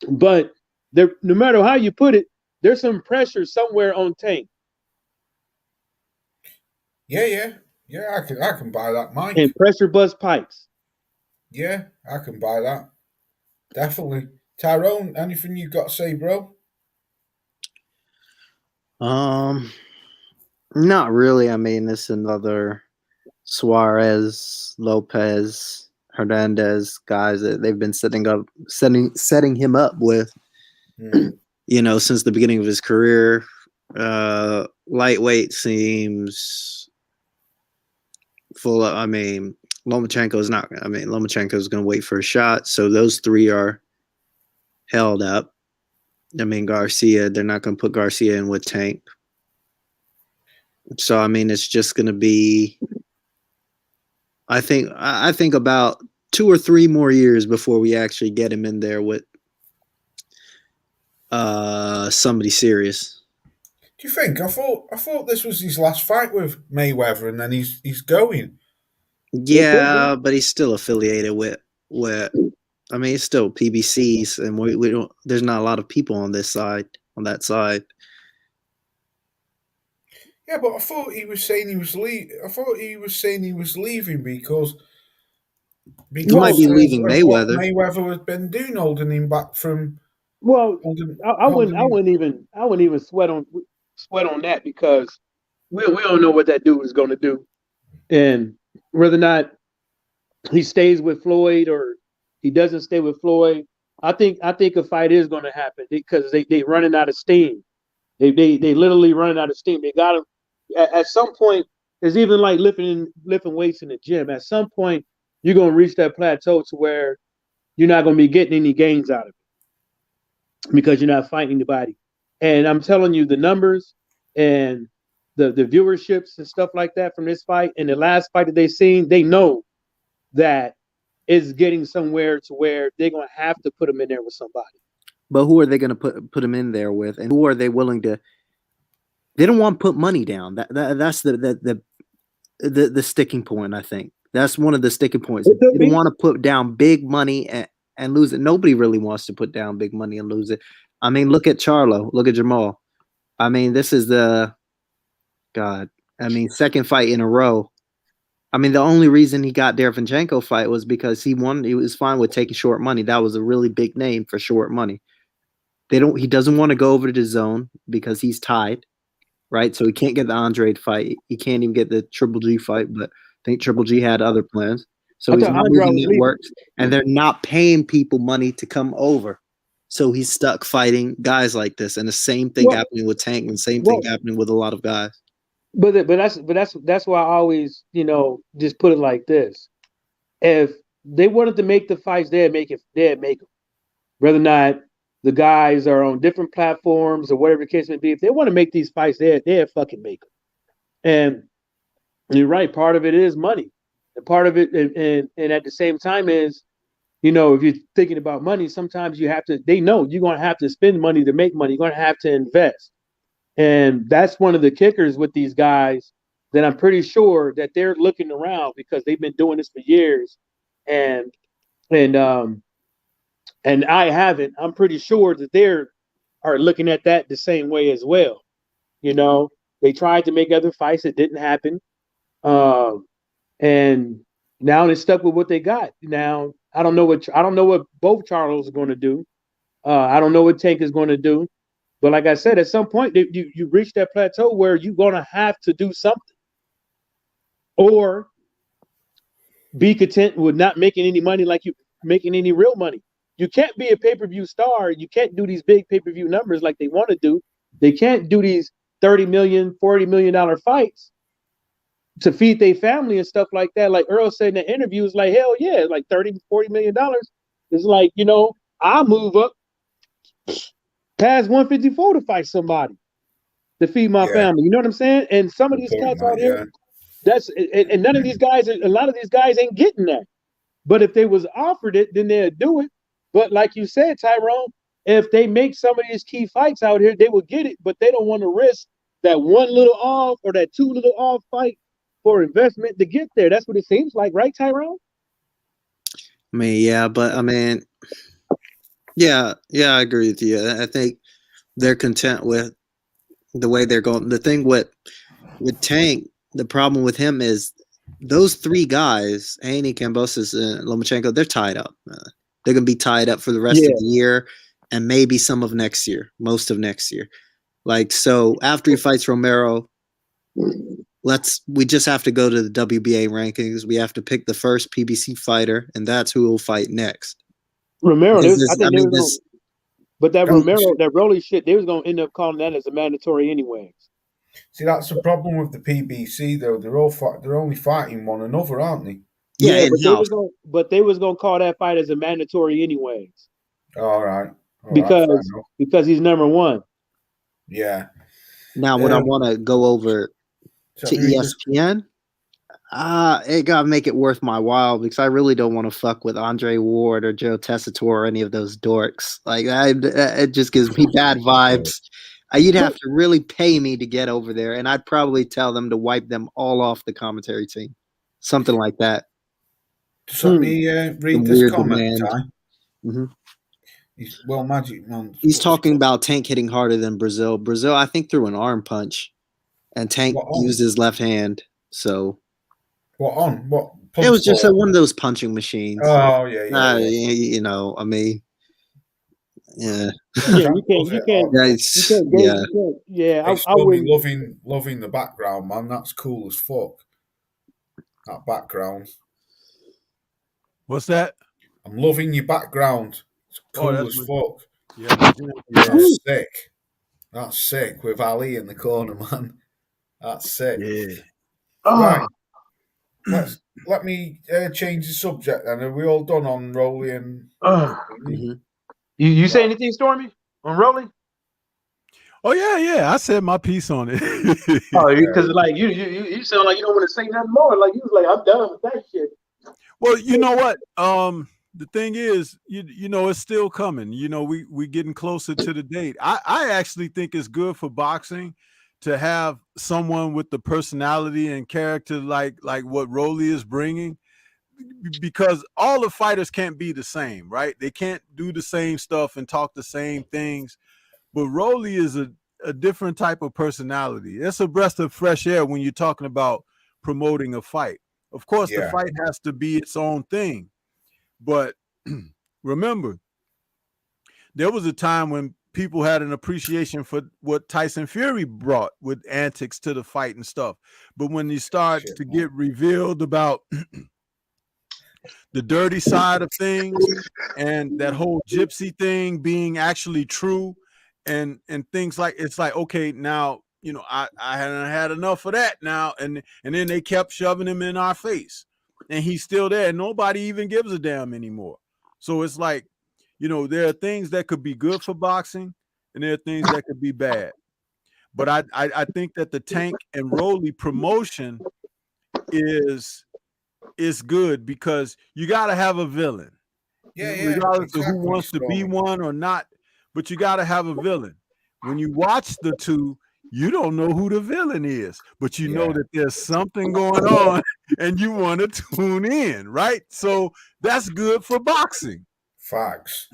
but no matter how you put it, there's some pressure somewhere on Tank. Yeah. I can buy that, Mike. And pressure bust pipes. Yeah, I can buy that. Definitely. Tyrone, anything you got to say, bro? Not really. I mean, this is another Suarez, Lopez, Hernandez, guys that they've been setting him up with, since the beginning of his career. Lightweight seems full of, Lomachenko is not. Lomachenko is going to wait for a shot. So those three are held up. Garcia, they're not going to put Garcia in with Tank. So it's just going to be. I think about 2 or 3 more years before we actually get him in there with somebody serious. Do you think? I thought this was his last fight with Mayweather, and then he's going. Yeah, but he's still affiliated with. It's still PBCs, and we don't. There's not a lot of people on that side. Yeah, but I thought he was saying he was leaving because he might be leaving Mayweather. Mayweather has been doing, holding him back from. Well, I wouldn't even sweat on that, because we don't know what that dude is going to do, and whether or not he stays with Floyd or he doesn't stay with Floyd. I think a fight is going to happen, because they running out of steam. They literally running out of steam. They got him at some point. It's even like lifting weights in the gym. At some point, you're going to reach that plateau to where you're not going to be getting any gains out of it, because you're not fighting anybody. And I'm telling you, the numbers and the viewerships and stuff like that from this fight and the last fight that they seen, they know that it's getting somewhere to where they're going to have to put him in there with somebody. But who are they going to put him in there with, and who are they willing to? They don't want to put money down. That's the sticking point. I think that's one of the sticking points. They don't want to put down big money and lose it. Nobody really wants to put down big money and lose it. Look at Charlo. Look at Jamal. This is the second fight in a row. The only reason he got Derevyanchenko fight was because he won. He was fine with taking short money. That was a really big name for short money. He doesn't want to go over to the zone because he's tied, right? So he can't get the Andrade fight. He can't even get the Triple G fight, but I think Triple G had other plans. So he's not moving networks, and they're not paying people money to come over. So he's stuck fighting guys like this, and the same thing happening with Tank, and the same thing happening with a lot of guys. But that's why I always, just put it like this: if they wanted to make the fights, they'd make them. Whether or not the guys are on different platforms or whatever the case may be, if they want to make these fights, they'd fucking make them. And you're right, part of it is money, and part of it, and at the same time is, if you're thinking about money, sometimes you have to. They know you're going to have to spend money to make money. You're going to have to invest. And that's one of the kickers with these guys, that I'm pretty sure that they're looking around, because they've been doing this for years, and I haven't. I'm pretty sure that they are looking at that the same way as well. They tried to make other fights, it didn't happen, and now they're stuck with what they got. Now I don't know what both Charlos are going to do. I don't know what Tank is going to do. But like I said, at some point, you reach that plateau where you're going to have to do something, or be content with not making any money like you making any real money. You can't be a pay-per-view star. You can't do these big pay-per-view numbers like they want to do. They can't do these $30 million, $40 million fights to feed their family and stuff like that. Like Earl said in the interview, it's like, hell yeah, like $30, $40 million. It's like, I'll move up past 154 to fight somebody to feed my family. You know what I'm saying? And some of these cats out here, and none of these guys, a lot of these guys ain't getting that. But if they was offered it, then they'd do it. But like you said, Tyrone, if they make some of these key fights out here, they will get it, but they don't want to risk that one little off or that 2 little off fight for investment to get there. That's what it seems like, right, Tyrone? Yeah, I agree with you. I think they're content with the way they're going. The thing with Tank, the problem with him is those 3 guys, Haney, Kambosos, and Lomachenko, they're tied up. They're going to be tied up for the rest of the year and maybe some of next year, most of next year. So after he fights Romero, we just have to go to the WBA rankings. We have to pick the first PBC fighter, and that's who will fight next. Romero, Because I think but that Oh, Romero, that Rolly shit, they was gonna end up calling that as a mandatory anyways. See, that's the problem with the PBC though. They're only fighting one another, aren't they? Yeah, but they was gonna call that fight as a mandatory anyways. All right. Because he's number one. Yeah. Now, what I want to go over to ESPN, it gotta make it worth my while because I really don't want to fuck with Andre Ward or Joe Tessitore or any of those dorks. Like it just gives me bad vibes. You'd have to really pay me to get over there, and I'd probably tell them to wipe them all off the commentary team, something like that. Just let me read this comment, Ty. Mm-hmm. Well, Magic Man. He's talking about Tank hitting harder than Brazil. Brazil, I think, threw an arm punch, and Tank used his left hand. So, what? It was just one of those punching machines. Oh yeah. You know, I mean, yeah. Yeah, you can't. Yeah, I would be loving the background, man. That's cool as fuck. That background. What's that? I'm loving your background. It's cool as fuck. Yeah, that's sick. That's sick with Ali in the corner, man. That's sick. Yeah. Right. Let me change the subject then. Are we all done on Rolly and? Mm-hmm. You say anything, Stormy, on Rolly? Oh yeah. I said my piece on it. Because like you sound like you don't want to say nothing more. Like you was like, I'm done with that shit. Well, you know what? The thing is, you know, it's still coming. You know, we getting closer to the date. I actually think it's good for boxing to have someone with the personality and character like what Rolly is bringing, because all the fighters can't be the same, right? They can't do the same stuff and talk the same things. But Rolly is a different type of personality. It's a breath of fresh air when you're talking about promoting a fight. Of course, the fight has to be its own thing. But remember, there was a time when people had an appreciation for what Tyson Fury brought with antics to the fight and stuff. But when you start to get revealed about the dirty side of things and that whole gypsy thing being actually true and things like, it's like, okay, now, you know, I hadn't had enough of that now. And then they kept shoving him in our face. And he's still there. And nobody even gives a damn anymore. So it's like, you know, there are things that could be good for boxing and there are things that could be bad. But I think that the Tank and Rolly promotion is good because you got to have a villain. Regardless of who wants to be one or not, but you got to have a villain. When you watch the two, you don't know who the villain is, but you know that there's something going on and you want to tune in, right? So that's good for boxing. Facts,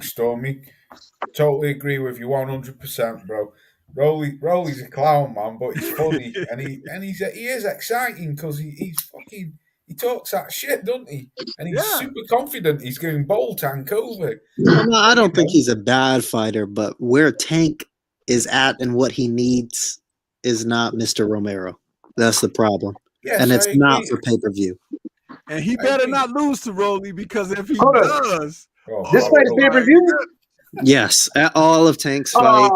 Stormy. Totally agree with you 100%, bro. Rolly's a clown, man, but he's funny and he is exciting because he talks that shit, doesn't he? And he's super confident. He's going bowl Tank over. No, I don't think he's a bad fighter, but where Tank is at and what he needs is not Mr. Romero. That's the problem. Yes, and it's not for pay-per-view. And he better not lose to Rolly, because if he does, this fight is pay-per-view? Yes, all of Tank's fight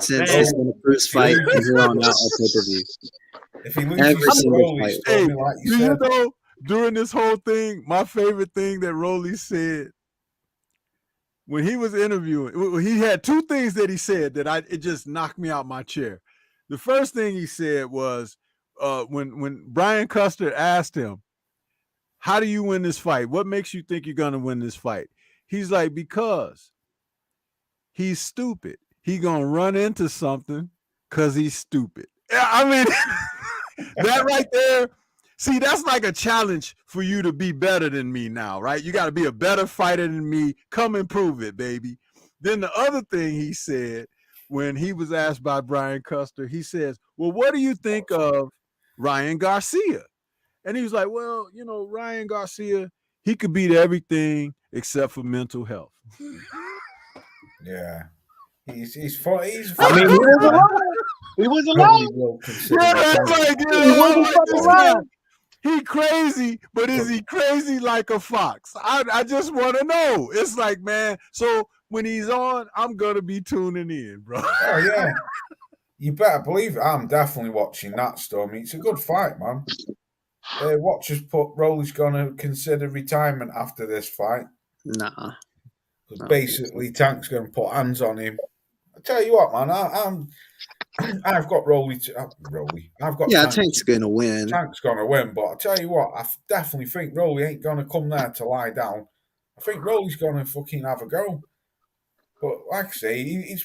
since his Cruz fight from here on out are pay-per-view. If he loses to Rolly, like you said, know, during this whole thing, my favorite thing that Rolly said when he was interviewing, he had two things that he said that it just knocked me out my chair. The first thing he said was when Brian Custer asked him, "How do you win this fight? What makes you think you're gonna win this fight?" He's like, "Because he's stupid. He gonna run into something because he's stupid." I mean, that right there. See, that's like a challenge for you to be better than me now, right? You got to be a better fighter than me. Come and prove it, baby. Then the other thing he said when he was asked by Brian Custer, he says, "Well, what do you think of Ryan Garcia?" And he was like, "Well, you know, Ryan Garcia, he could beat everything except for mental health." Yeah. He's funny. I mean, He was Probably alive. will consider Yeah, it's retirement. like, He wasn't like fucking this alive. guy. He crazy, but is he crazy like a fox? I just want to know. It's like, man, so when he's on, I'm going to be tuning in, bro. Oh yeah, you better believe it. I'm definitely watching that, Stormy. It's a good fight, man. Watchers put Rolly's gonna consider retirement after this fight Nah. because I don't think so. basically Tank's gonna put hands on him. I tell you what, man, I've got Rolly. I've got Yeah, Tank. Tank's gonna win. Tank's gonna win, but I tell you what, definitely think Rolly ain't gonna come there to lie down. I think Rolly's gonna fucking have a go. But like I say,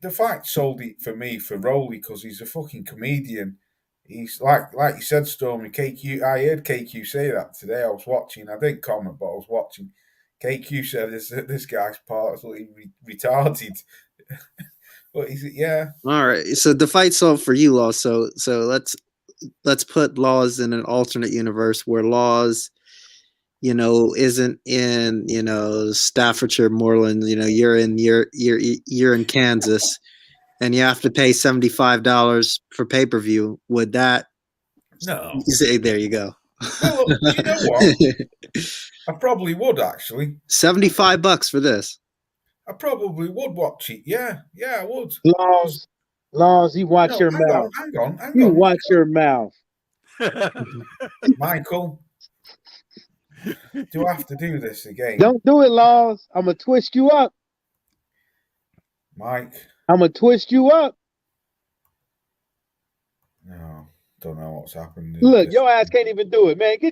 the fight sold it for me for Rolly because he's a fucking comedian. He's like you said, Stormy. KQ. I heard KQ say that today. I was watching. I didn't comment, but I was watching. KQ said this guy's part is retarded. But yeah. All right. So the fight's all for you, Laws. So let's put Laws in an alternate universe where Laws, isn't in, Staffordshire, Moreland, you're in Kansas and you have to pay $75 for pay-per-view. Would that No. say there you go. Well, you know what? I probably would actually. $75 for this. I probably would watch it. Yeah, I would. Laws, you watch your mouth. Hang on. You watch your mouth. Michael, do I have to do this again? Don't do it, Laws. I'm going to twist you up. Mike. I'm going to twist you up. No, don't know what's happened. Look, your ass can't even do it, man. You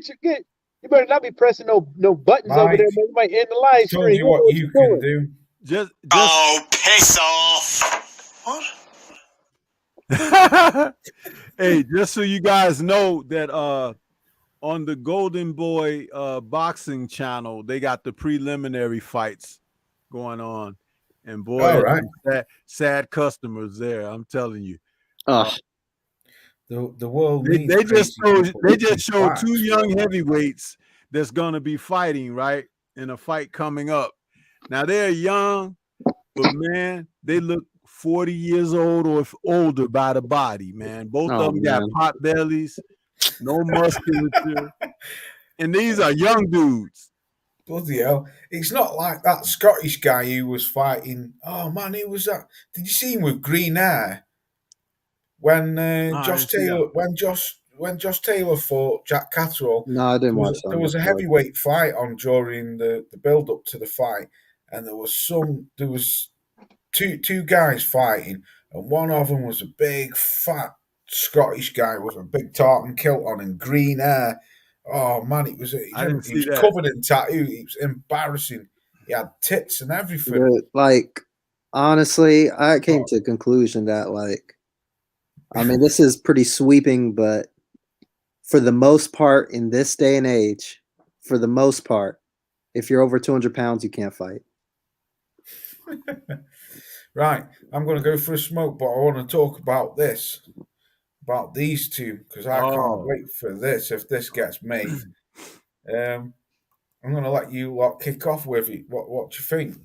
better not be pressing no buttons Mike, over there, man. You might end the live told stream. you what you can do. Just Oh, piss off! What? Hey, just so you guys know that on the Golden Boy boxing channel, they got the preliminary fights going on. And boy, right. sad customers there, I'm telling you. The world they just showed two young heavyweights that's gonna be fighting, right? In a fight coming up. Now they're young, but man, they look 40 years old or older by the body, man. Both of them got pot bellies, no musculature, and these are young dudes. Bloody hell. It's not like that Scottish guy who was fighting. Oh man, who was that? Did you see him with green hair? When Josh Taylor fought Jack Catterall, no, I didn't watch that. There was a heavyweight fight on during the build up to the fight, and there was two guys fighting, and one of them was a big fat Scottish guy with a big tartan kilt on and green hair. Oh man, he was covered in tattoo. It was embarrassing. He had tits and everything. Like, honestly, I came to the conclusion that this is pretty sweeping, but for the most part in this day and age, for the most part, if you're over 200 pounds, you can't fight. Right. I'm going to go for a smoke, but I want to talk about these two, because I can't wait for this if this gets made. I'm going to let you kick off with it. What do you think?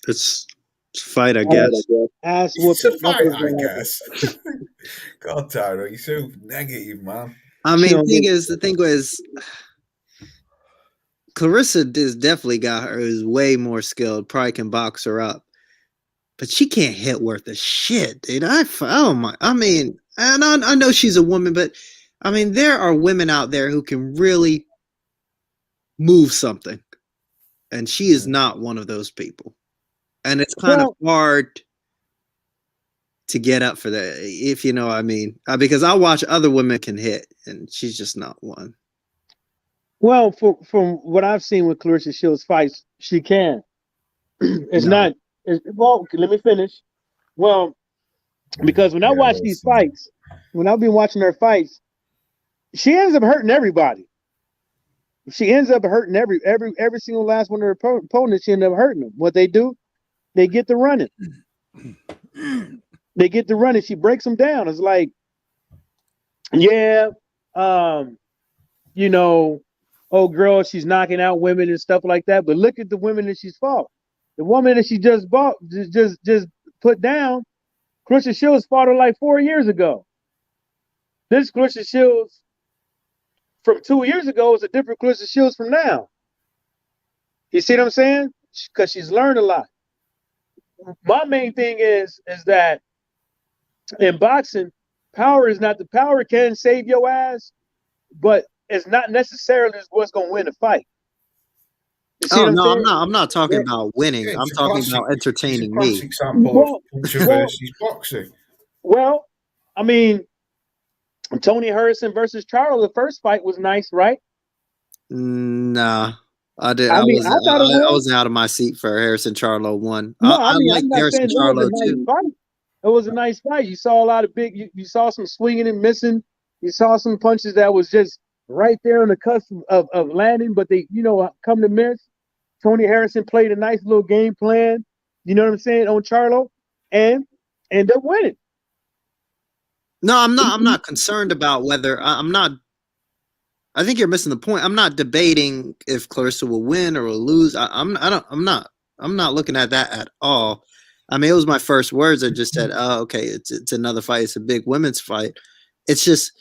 It's a fight, I guess. It's a fight, I guess. God, Tyro, you're so negative, man. I mean, the thing was, Clarissa is definitely is way more skilled, probably can box her up. But she can't hit worth a shit, dude. I know she's a woman, but I mean, there are women out there who can really move something. And she is not one of those people. And it's kind of hard to get up for that, if you know what I mean. Because I watch other women can hit, and she's just not one. Well, from what I've seen with Clarissa Shields fights, she can. Let me finish. Well, because when I watch these fights, when I've been watching her fights, she ends up hurting everybody. She ends up hurting every single last one of her opponents. She ends up hurting them. What they do, they get to running. They get to running. She breaks them down. It's like, oh girl, she's knocking out women and stuff like that. But look at the women that she's fought. The woman that she just put down. Clarissa Shields fought her like 4 years ago. This Clarissa Shields from 2 years ago is a different Clarissa Shields from now. You see what I'm saying? Because she's learned a lot. My main thing is that in boxing, power is not the power can save your ass, but it's not necessarily what's going to win a fight. You see Oh what I'm no, saying? I'm not talking Yeah. about winning. Yeah, I'm it's a talking classic. about It's a entertaining classic me. example of puncher versus boxer. Well, I mean, Tony Harrison versus Charlo, the first fight was nice, right? Nah, I did. I I mean, I wasn't. thought it I was. wasn't out of my seat for Harrison Charlo one. No, I I mean, like I'm not Harrison saying it was a Charlo nice too. fight. It was a nice fight. You saw a lot of big. You saw some swinging and missing. You saw some punches that was just right there on the cusp of landing, but they, come to miss. Tony Harrison played a nice little game plan. You know what I'm saying on Charlo, and end up winning. No, I'm not. I'm not concerned about whether I'm not. I think you're missing the point. I'm not debating if Clarissa will win or will lose. I'm not looking at that at all. I mean, it was my first words. I just said, "Oh, okay, it's another fight. It's a big women's fight." It's just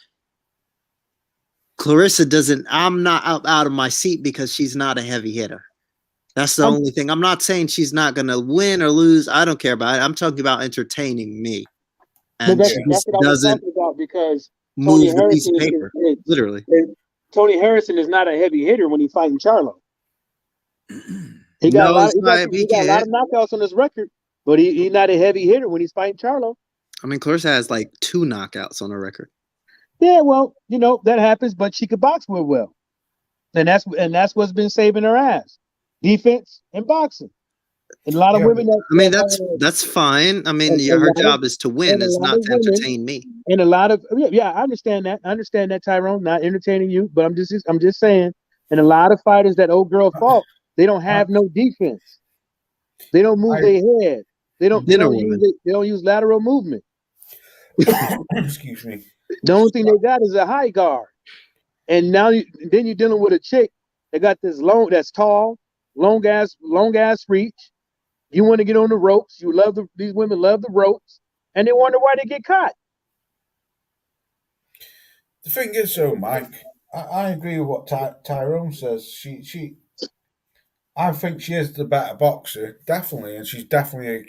Clarissa doesn't. I'm not out of my seat because she's not a heavy hitter. That's the only thing. I'm not saying she's not going to win or lose. I don't care about it. I'm talking about entertaining me, and That's she what just I was doesn't talking about because Tony move the piece Harrison of paper. Literally. Tony Harrison is not a heavy hitter when he's fighting Charlo. He got a No, lot. it's not. He He got a can lot hit. of knockouts on his record, but he's not a heavy hitter when he's fighting Charlo. I mean, Clarissa has like 2 knockouts on her record. Yeah, well, that happens, but she could box real well, and that's what's been saving her ass: defense and boxing. And a lot of women that I mean, that's fine. I mean, her job is to win. It's not to entertain me. And a lot of yeah, I understand that. I understand that, Tyrone. Not entertaining you, but I'm just saying. And a lot of fighters that old girl fought, they don't have no defense. They don't move their head. They don't use lateral movement. Excuse me. The only thing they got is a high guard. And now then you're dealing with a chick that got this that's tall, long ass reach. You want to get on the ropes. These women love the ropes, and they wonder why they get caught. The thing is, though, Mike, I agree with what Tyrone says. I think she is the better boxer, definitely, and she's definitely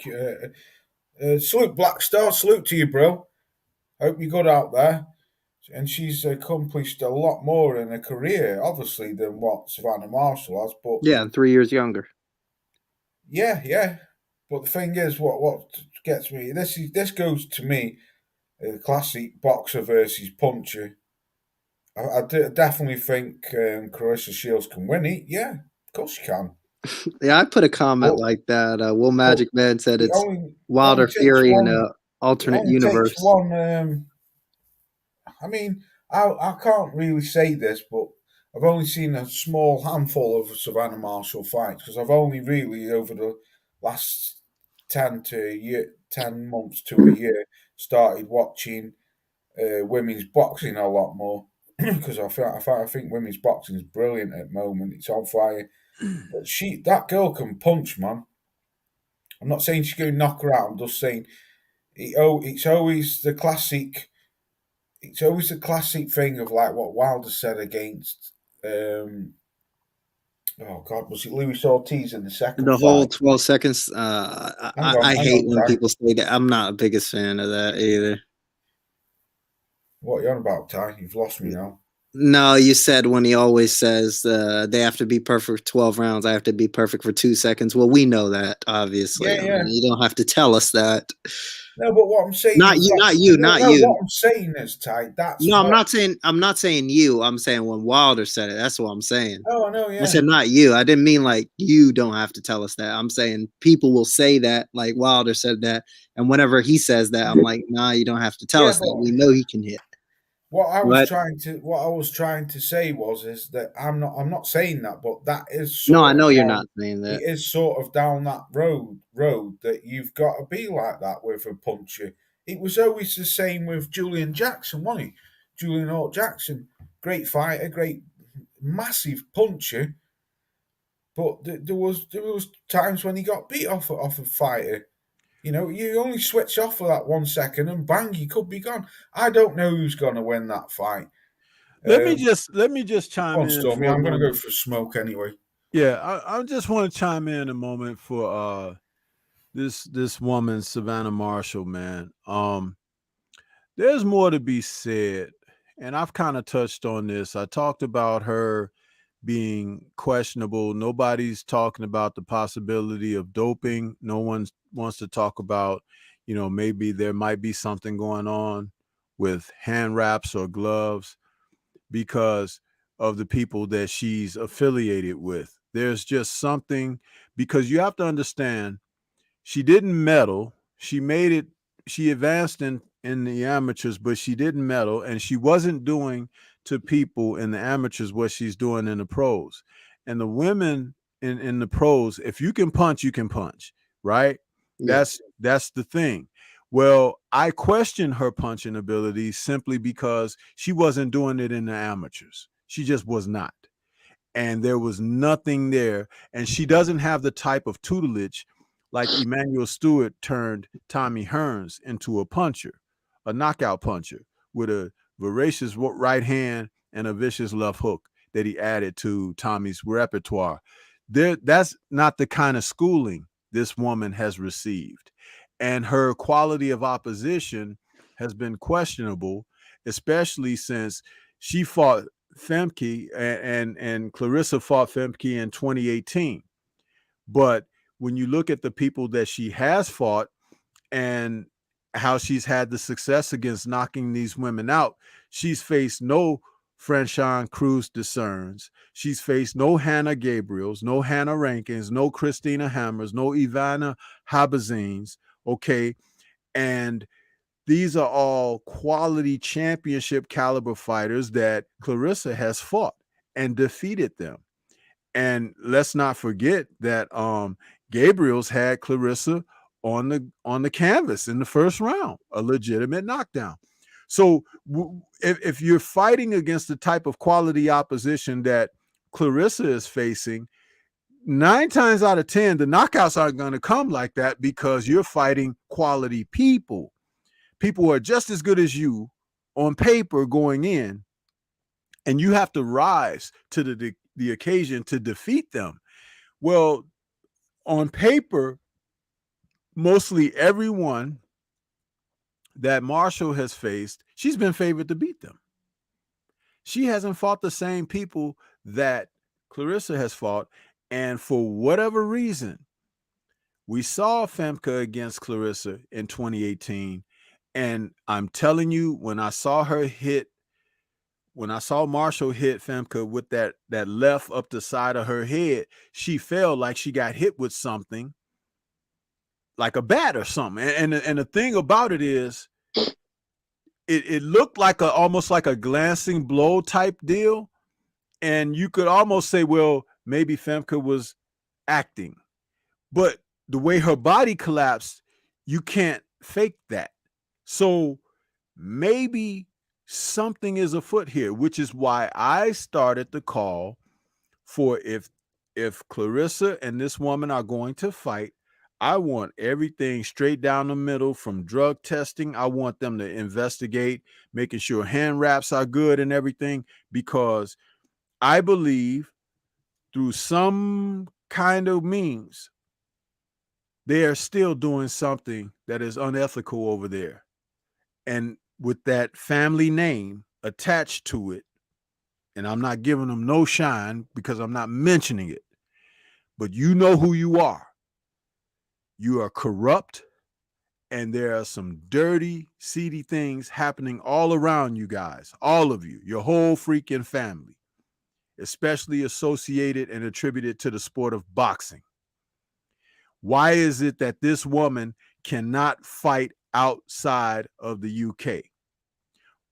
salute Black Star, salute to you, bro. Hope you're good out there. And she's accomplished a lot more in her career, obviously, than what Savannah Marshall has. But yeah, 3 years younger. Yeah. But the thing is, what gets me this goes to me, classic boxer versus puncher. I definitely think Clarissa Shields can win it. Yeah, of course she can. Yeah, I put a comment like that. Will Magic Man said it's Wilder Fury in an alternate universe. I mean, I can't really say this, but I've only seen a small handful of Savannah Marshall fights because I've only really over the last 10 months to a year started watching women's boxing a lot more because I think women's boxing is brilliant at the moment. It's on fire. But that girl can punch, man. I'm not saying she's going to knock her out. I'm just saying it's always the classic. It's always the classic thing of like what Wilder said against. Oh God, was it Luis Ortiz in the second? The whole fight? 12 seconds. I hate when people say that. I'm not the biggest fan of that either. What are you on about, Ty? You've lost me now. No, you said when he always says they have to be perfect for 12 rounds. I have to be perfect for 2 seconds. Well, we know that, obviously. Yeah. I mean, you don't have to tell us that. No, but what I'm saying not is you. What I'm saying is, Ty, I'm not saying you. I'm saying when Wilder said it. That's what I'm saying. Oh, no, yeah. I said not you. I didn't mean like you don't have to tell us that. I'm saying people will say that, like Wilder said that, and whenever he says that, I'm like, nah, you don't have to tell us that. We know he can hit. What I was trying to say is that I'm not saying that, but that is no, I know you're not saying that. It is sort of down that road that you've got to be like that with a puncher. It was always the same with Julian Jackson, wasn't it? Julian Hart Jackson, great fighter, great massive puncher, but there was times when he got beat off a fighter. You know, you only switch off for that 1 second and bang, you could be gone. I don't know who's going to win that fight. Let me just Go chime on, in Stormy. for a I'm going to go moment. for smoke anyway. Yeah, I just want to chime in a moment for this woman, Savannah Marshall, man. There's more to be said, and I've kind of touched on this. I talked about her being questionable. Nobody's talking about the possibility of doping. No one wants to talk about, maybe there might be something going on with hand wraps or gloves because of the people that she's affiliated with. There's just something, because you have to understand, she didn't medal. She made it. She advanced in the amateurs, but she didn't medal, and she wasn't doing to people in the amateurs what she's doing in the pros. And the women in the pros, if you can punch, you can punch, right? Yeah. That's the thing. Well, I question her punching ability simply because she wasn't doing it in the amateurs. She just was not. And there was nothing there. And she doesn't have the type of tutelage like Emmanuel Stewart turned Tommy Hearns into a puncher, a knockout puncher with a voracious right hand and a vicious left hook that he added to Tommy's repertoire. That's not the kind of schooling this woman has received. And her quality of opposition has been questionable, especially since she fought Femke and Clarissa fought Femke in 2018. But when you look at the people that she has fought and how she's had the success against knocking these women out, she's faced no Franchon Cruz Discerns. She's faced no Hannah Gabriels, no Hannah Rankins, no Christina Hammers, no Ivana Habazines. Okay. And these are all quality championship caliber fighters that Clarissa has fought and defeated them. And let's not forget that Gabriel's had Clarissa on the canvas in the first round, a legitimate knockdown. So if you're fighting against the type of quality opposition that Clarissa is facing, 9 times out of 10, the knockouts aren't going to come like that because you're fighting quality people. People who are just as good as you on paper going in, and you have to rise to the occasion to defeat them. Well, on paper, mostly everyone that Marshall has faced, she's been favored to beat them. She hasn't fought the same people that Clarissa has fought, and for whatever reason, we saw Femke against Clarissa in 2018, and I'm telling you, when I saw Marshall hit Femke with that left up the side of her head, she felt like she got hit with something, like a bat or something. And the thing about it is, it looked like almost like a glancing blow type deal. And you could almost say, well, maybe Femke was acting. But the way her body collapsed, you can't fake that. So maybe something is afoot here, which is why I started the call for if Clarissa and this woman are going to fight, I want everything straight down the middle from drug testing. I want them to investigate, making sure hand wraps are good and everything, because I believe through some kind of means, they are still doing something that is unethical over there. And with that family name attached to it, and I'm not giving them no shine because I'm not mentioning it, but you know who you are. You are corrupt, and there are some dirty, seedy things happening all around you guys, all of you, your whole freaking family, especially associated and attributed to the sport of boxing. Why is it that this woman cannot fight outside of the UK?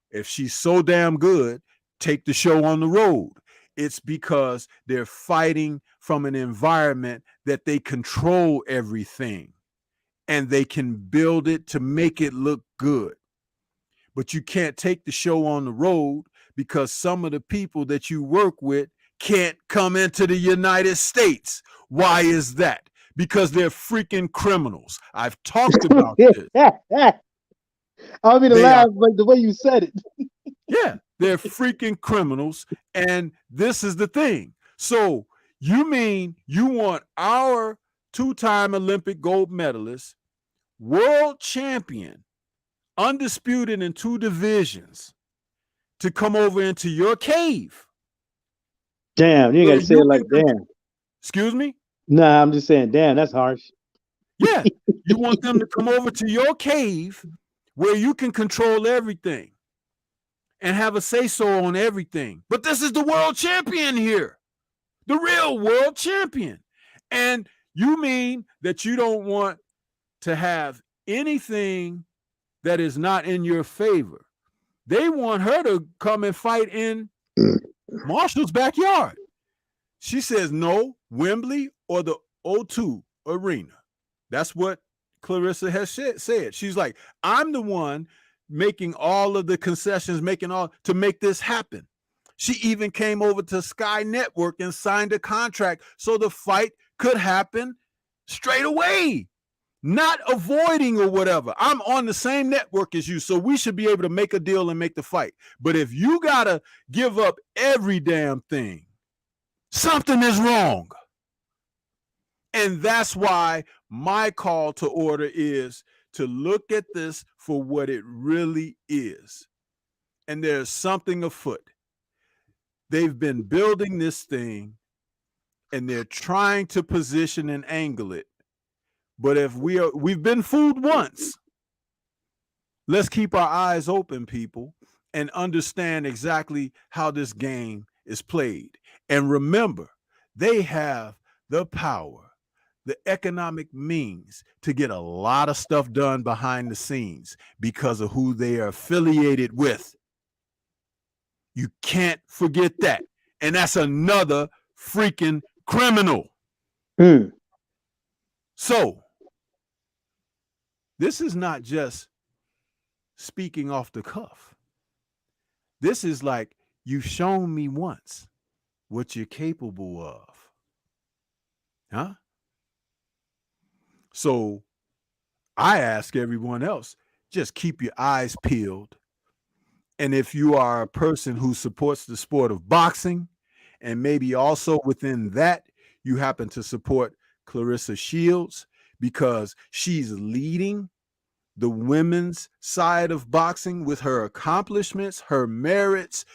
If she's so damn good, take the show on the road. It's because they're fighting from an environment that they control everything and they can build it to make it look good. But you can't take the show on the road because some of the people that you work with can't come into the United States. Why is that? because they're freaking criminals. I've talked about this. I don't mean to They laugh, are, but the way you said it. yeah, they're freaking criminals. And this is the thing. So you mean you want our two-time Olympic gold medalist, world champion, undisputed in 2 divisions, to come over into your cave? Damn, you ain't So got to say it like damn. Excuse me? Nah, I'm just saying, damn, that's harsh. Yeah. You want them to come over to your cave where you can control everything and have a say-so on everything. But this is the world champion here, the real world champion. And you mean that you don't want to have anything that is not in your favor? They want her to come and fight in Marshall's backyard. She says no, Wembley or the O2 Arena. That's what Clarissa has said. She's like, I'm the one making all of the concessions, making all to make this happen. She even came over to Sky Network and signed a contract so the fight could happen straight away, not avoiding or whatever. I'm on the same network as you, so we should be able to make a deal and make the fight. But if you gotta give up every damn thing, something is wrong. And that's why my call to order is to look at this for what it really is. And there's something afoot. They've been building this thing and they're trying to position and angle it. But if we've been fooled once, let's keep our eyes open, people, and understand exactly how this game is played. And remember, they have the power, the economic means to get a lot of stuff done behind the scenes because of who they are affiliated with. You can't forget that. And that's another freaking criminal. So, this is not just speaking off the cuff. This is like, you've shown me once what you're capable of. Huh? So I ask everyone else, just keep your eyes peeled. And if you are a person who supports the sport of boxing, and maybe also within that, you happen to support Clarissa Shields because she's leading the women's side of boxing with her accomplishments, her merits,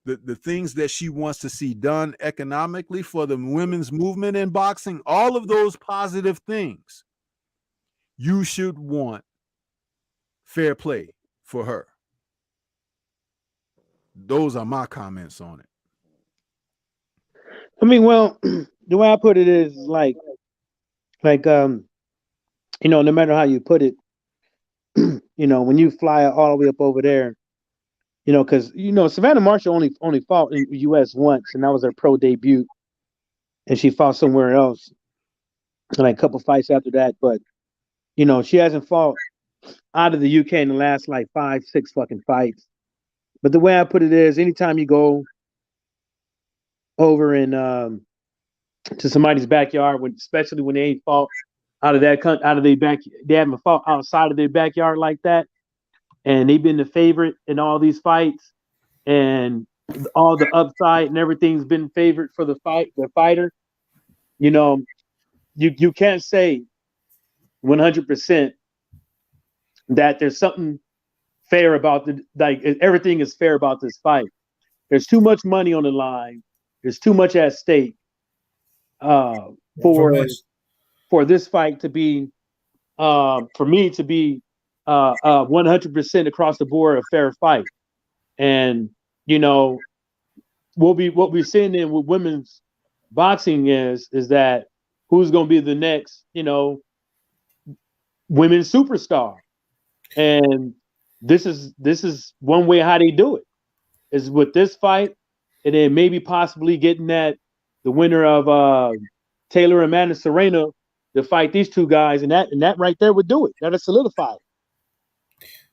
the things that she wants to see done economically for the women's movement in boxing, all of those positive things. You should want fair play for her. Those are my comments on it. I mean, well, the way I put it is like, no matter how you put it, when you fly all the way up over there, because Savannah Marshall only fought in the U.S. once, and that was her pro debut, and she fought somewhere else, and like a couple fights after that. But she hasn't fought out of the UK in the last like 5-6 fucking fights. But the way I put it is, anytime you go over in to somebody's backyard, especially when they ain't fought out of their back, they haven't fought outside of their backyard like that, and they've been the favorite in all these fights, and all the upside and everything's been favored for the fighter. You can't say 100% that there's something fair about everything is fair about this fight. There's too much money on the line. There's too much at stake for this fight to be for me to be 100% across the board a fair fight. And what we're seeing in with women's boxing is that who's going to be the next women's superstar. And this is one way how they do it is with this fight, and then maybe possibly getting the winner of Taylor and Amanda Serena to fight these two guys, and that right there would do it. That'll solidify it.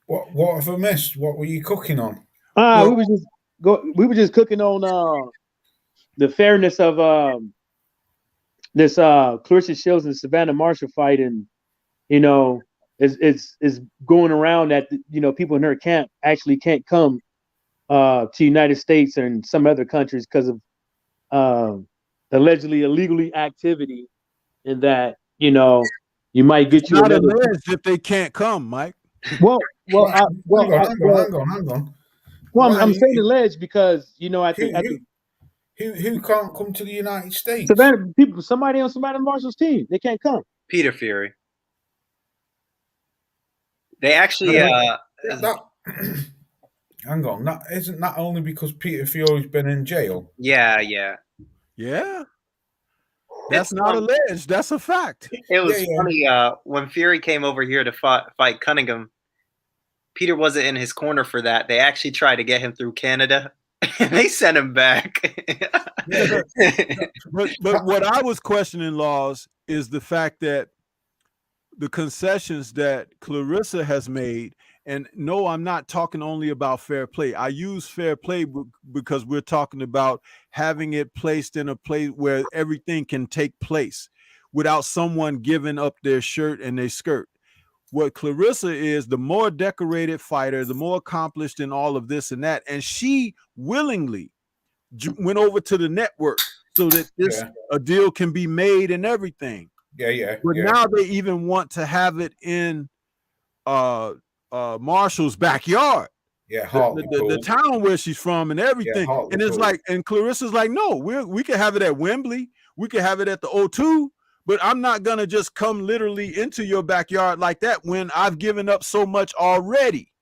What have I missed? What were you cooking on? We were just cooking on the fairness of this Clarissa Shields and Savannah Marshall fight, and you know, is going around that people in her camp actually can't come to United States and some other countries because of allegedly illegally activity, and that you might get It's you not another. alleged if they can't come, Mike. Well, well, Well, I, well, I, hang on. well, Why? I'm saying alleged because at Who, the who can't come to the United States? Savannah people, somebody on Savannah Marshall's team, they can't come. Peter Fury. They actually, That hang on, that isn't that only because Peter Fury's been in jail? yeah. Yeah, that's It's not alleged. That's a fact. It was Yeah. funny when Fury came over here to fight Cunningham. Peter wasn't in his corner for that. They actually tried to get him through Canada. They sent him back. Yeah, But what I was questioning, Laws, is the fact that the concessions that Clarissa has made, and no, I'm not talking only about fair play. I use fair play because we're talking about having it placed in a place where everything can take place without someone giving up their shirt and their skirt. What Clarissa is, the more decorated fighter, the more accomplished in all of this and that, and she willingly went over to the network so that a deal can be made and everything. But now they even want to have it in Marshall's backyard. Yeah, the town where she's from and everything. Yeah, and it's like, and Clarissa's like, no, we can have it at Wembley. We can have it at the O2, but I'm not going to just come literally into your backyard like that when I've given up so much already.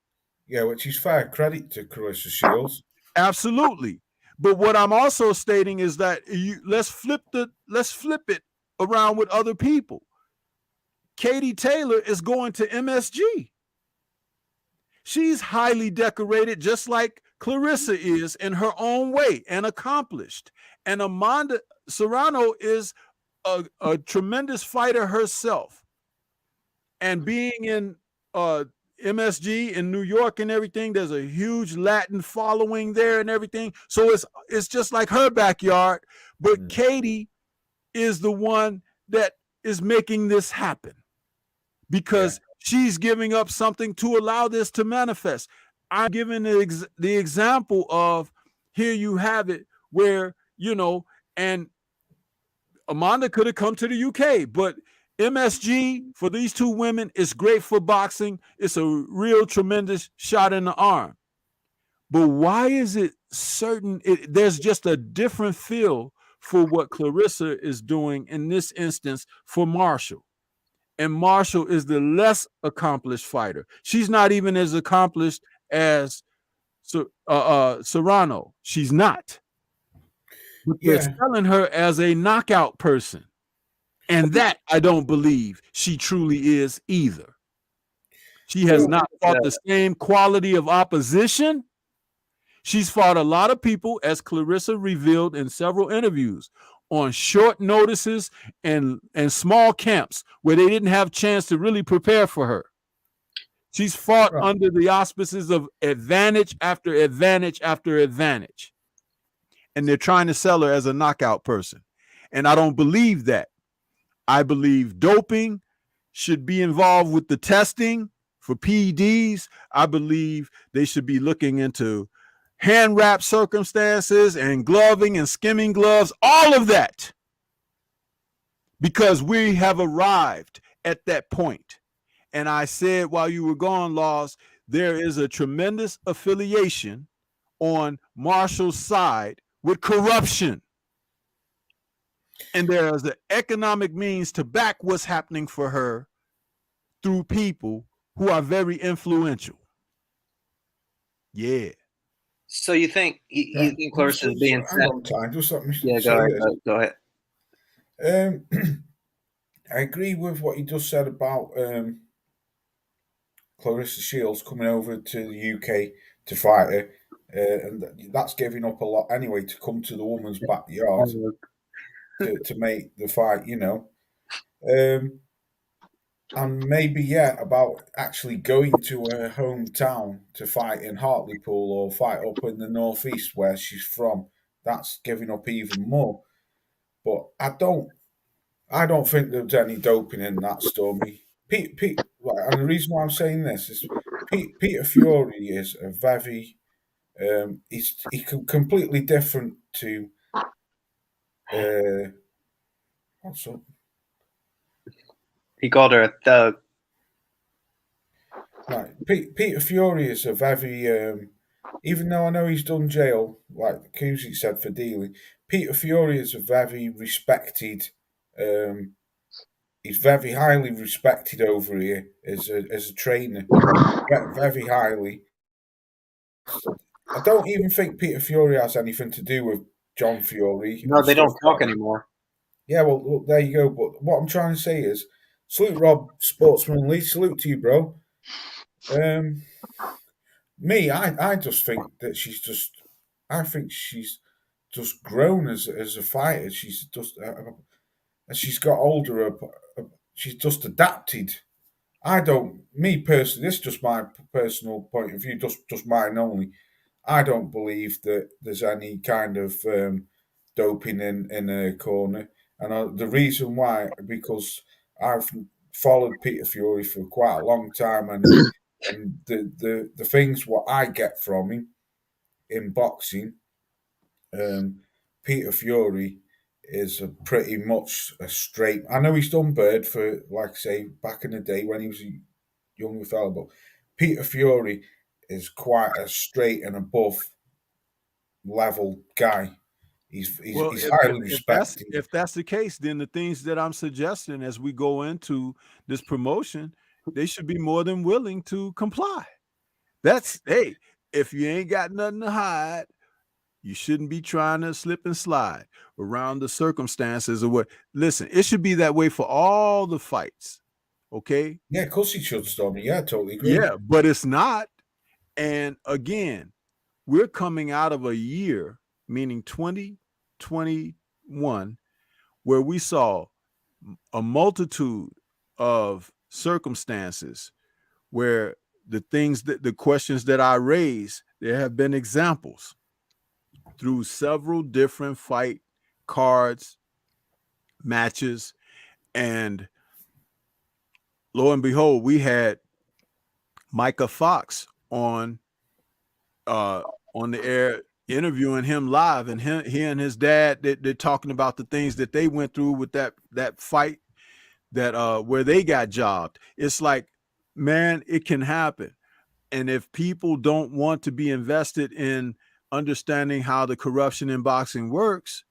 Yeah, which is fair credit to Clarissa Shields. Absolutely. But what I'm also stating is that let's flip it around with other people. Katie Taylor is going to MSG. She's highly decorated, just like Clarissa is in her own way and accomplished. And Amanda Serrano is a tremendous fighter herself. And being in MSG in New York and everything, there's a huge Latin following there and everything. So it's just like her backyard. But Katie is the one that is making this happen because she's giving up something to allow this to manifest. I'm giving the example of here you have it where, and Amanda could have come to the UK, but MSG for these two women is great for boxing. It's a real tremendous shot in the arm. But why is it certain? There's just a different feel for what Clarissa is doing in this instance for Marshall. And Marshall is the less accomplished fighter. She's not even as accomplished as Serrano. She's not. But they're selling her as a knockout person. And that I don't believe she truly is either. She has not fought the same quality of opposition. She's fought a lot of people, as Clarissa revealed in several interviews, on short notices and small camps where they didn't have a chance to really prepare for her. She's fought under the auspices of advantage after advantage after advantage. And they're trying to sell her as a knockout person. And I don't believe that. I believe doping should be involved with the testing for PEDs. I believe they should be looking into hand wrap circumstances and gloving and skimming gloves, all of that. Because we have arrived at that point. And I said while you were gone, Laws, there is a tremendous affiliation on Marshall's side with corruption. And there is an economic means to back what's happening for her through people who are very influential. Yeah. So you think Clarissa is being set? Just let me Go ahead. I agree with what you just said about Clarissa Shields coming over to the UK to fight her, and that's giving up a lot anyway to come to the woman's backyard to make the fight, and maybe about actually going to her hometown to fight in Hartlepool or fight up in the northeast where she's from. That's giving up even more. But I don't I don't think there was any doping in that, Stormy. And the reason why I'm saying this is Peter Fury is a very completely different to what's up? He called her a thug. Right, Peter Fury is a very even though I know he's done jail, like Kuzi said, for dealing. Peter Fury is a very respected. He's very highly respected over here as a trainer, very highly. I don't even think Peter Fury has anything to do with John Fury. No, And they don't stuff talk like that. anymore. Yeah, well, there you go. But what I'm trying to say is, salute Rob, sportsmanly, salute to you, bro. Me, I just think that I think she's just grown as a fighter. She's just, as she's got older, she's just adapted. I don't, me personally, this is just my personal point of view, just mine only. I don't believe that there's any kind of doping in a corner, and the reason why, because I've followed Peter Fury for quite a long time, and the things what I get from him in boxing, Peter Fury is a pretty much a straight. I know he's done Bird for, like I say, back in the day when he was a younger fella, but Peter Fury is quite a straight and above level guy. Well, He's highly respected. if that's the case, then the things that I'm suggesting as we go into this promotion, they should be more than willing to comply. That's hey, if you ain't got nothing to hide, you shouldn't be trying to slip and slide around the circumstances of what. Listen, it should be that way for all the fights. Okay? Yeah, of course he should, Stormy. Yeah, I totally agree. Yeah, but it's not. And again, we're coming out of a year, meaning 2021, where we saw a multitude of circumstances where the questions that I raised, there have been examples through several different fight cards, matches, and lo and behold, we had Micah Fox on the air interviewing him live, and he and his dad, they're talking about the things that they went through with that fight that where they got jobbed. It's like, man, it can happen. And if people don't want to be invested in understanding how the corruption in boxing works,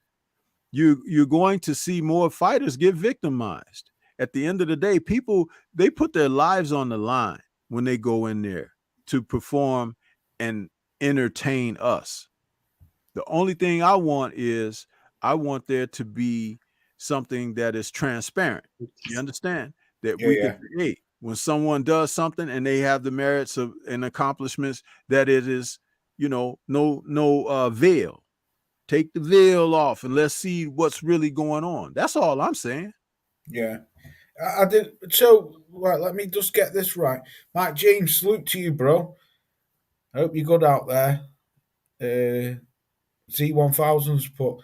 you're going to see more fighters get victimized. At the end of the day, people, they put their lives on the line when they go in there to perform and entertain us. The only thing I want there to be something that is transparent. You understand? That Yeah, we yeah. can, hey, when someone does something and they have the merits of and accomplishments, that it is, no veil. Take the veil off and let's see what's really going on. That's all I'm saying. Yeah. I did. So, right, let me just get this right. Mike James, salute to you, bro. I hope you're good out there. Z1000s put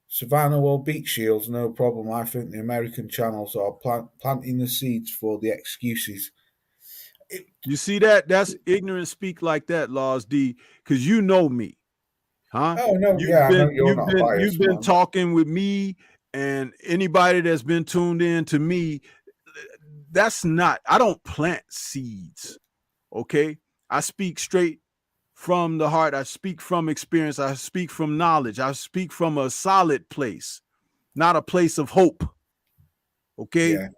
Savannah will beat Shields, no problem. I think the American channels are planting the seeds for the excuses. You see that? That's ignorant speak like that, Laws D, because you know me. Huh? Oh no, yeah, I know you're not biased. You've been man. talking with me, and anybody that's been tuned in to me, that's not, I don't plant seeds. Okay. I speak straight from the heart. I speak from experience. I speak from knowledge. I speak from a solid place, not a place of hope. Okay. Yeah.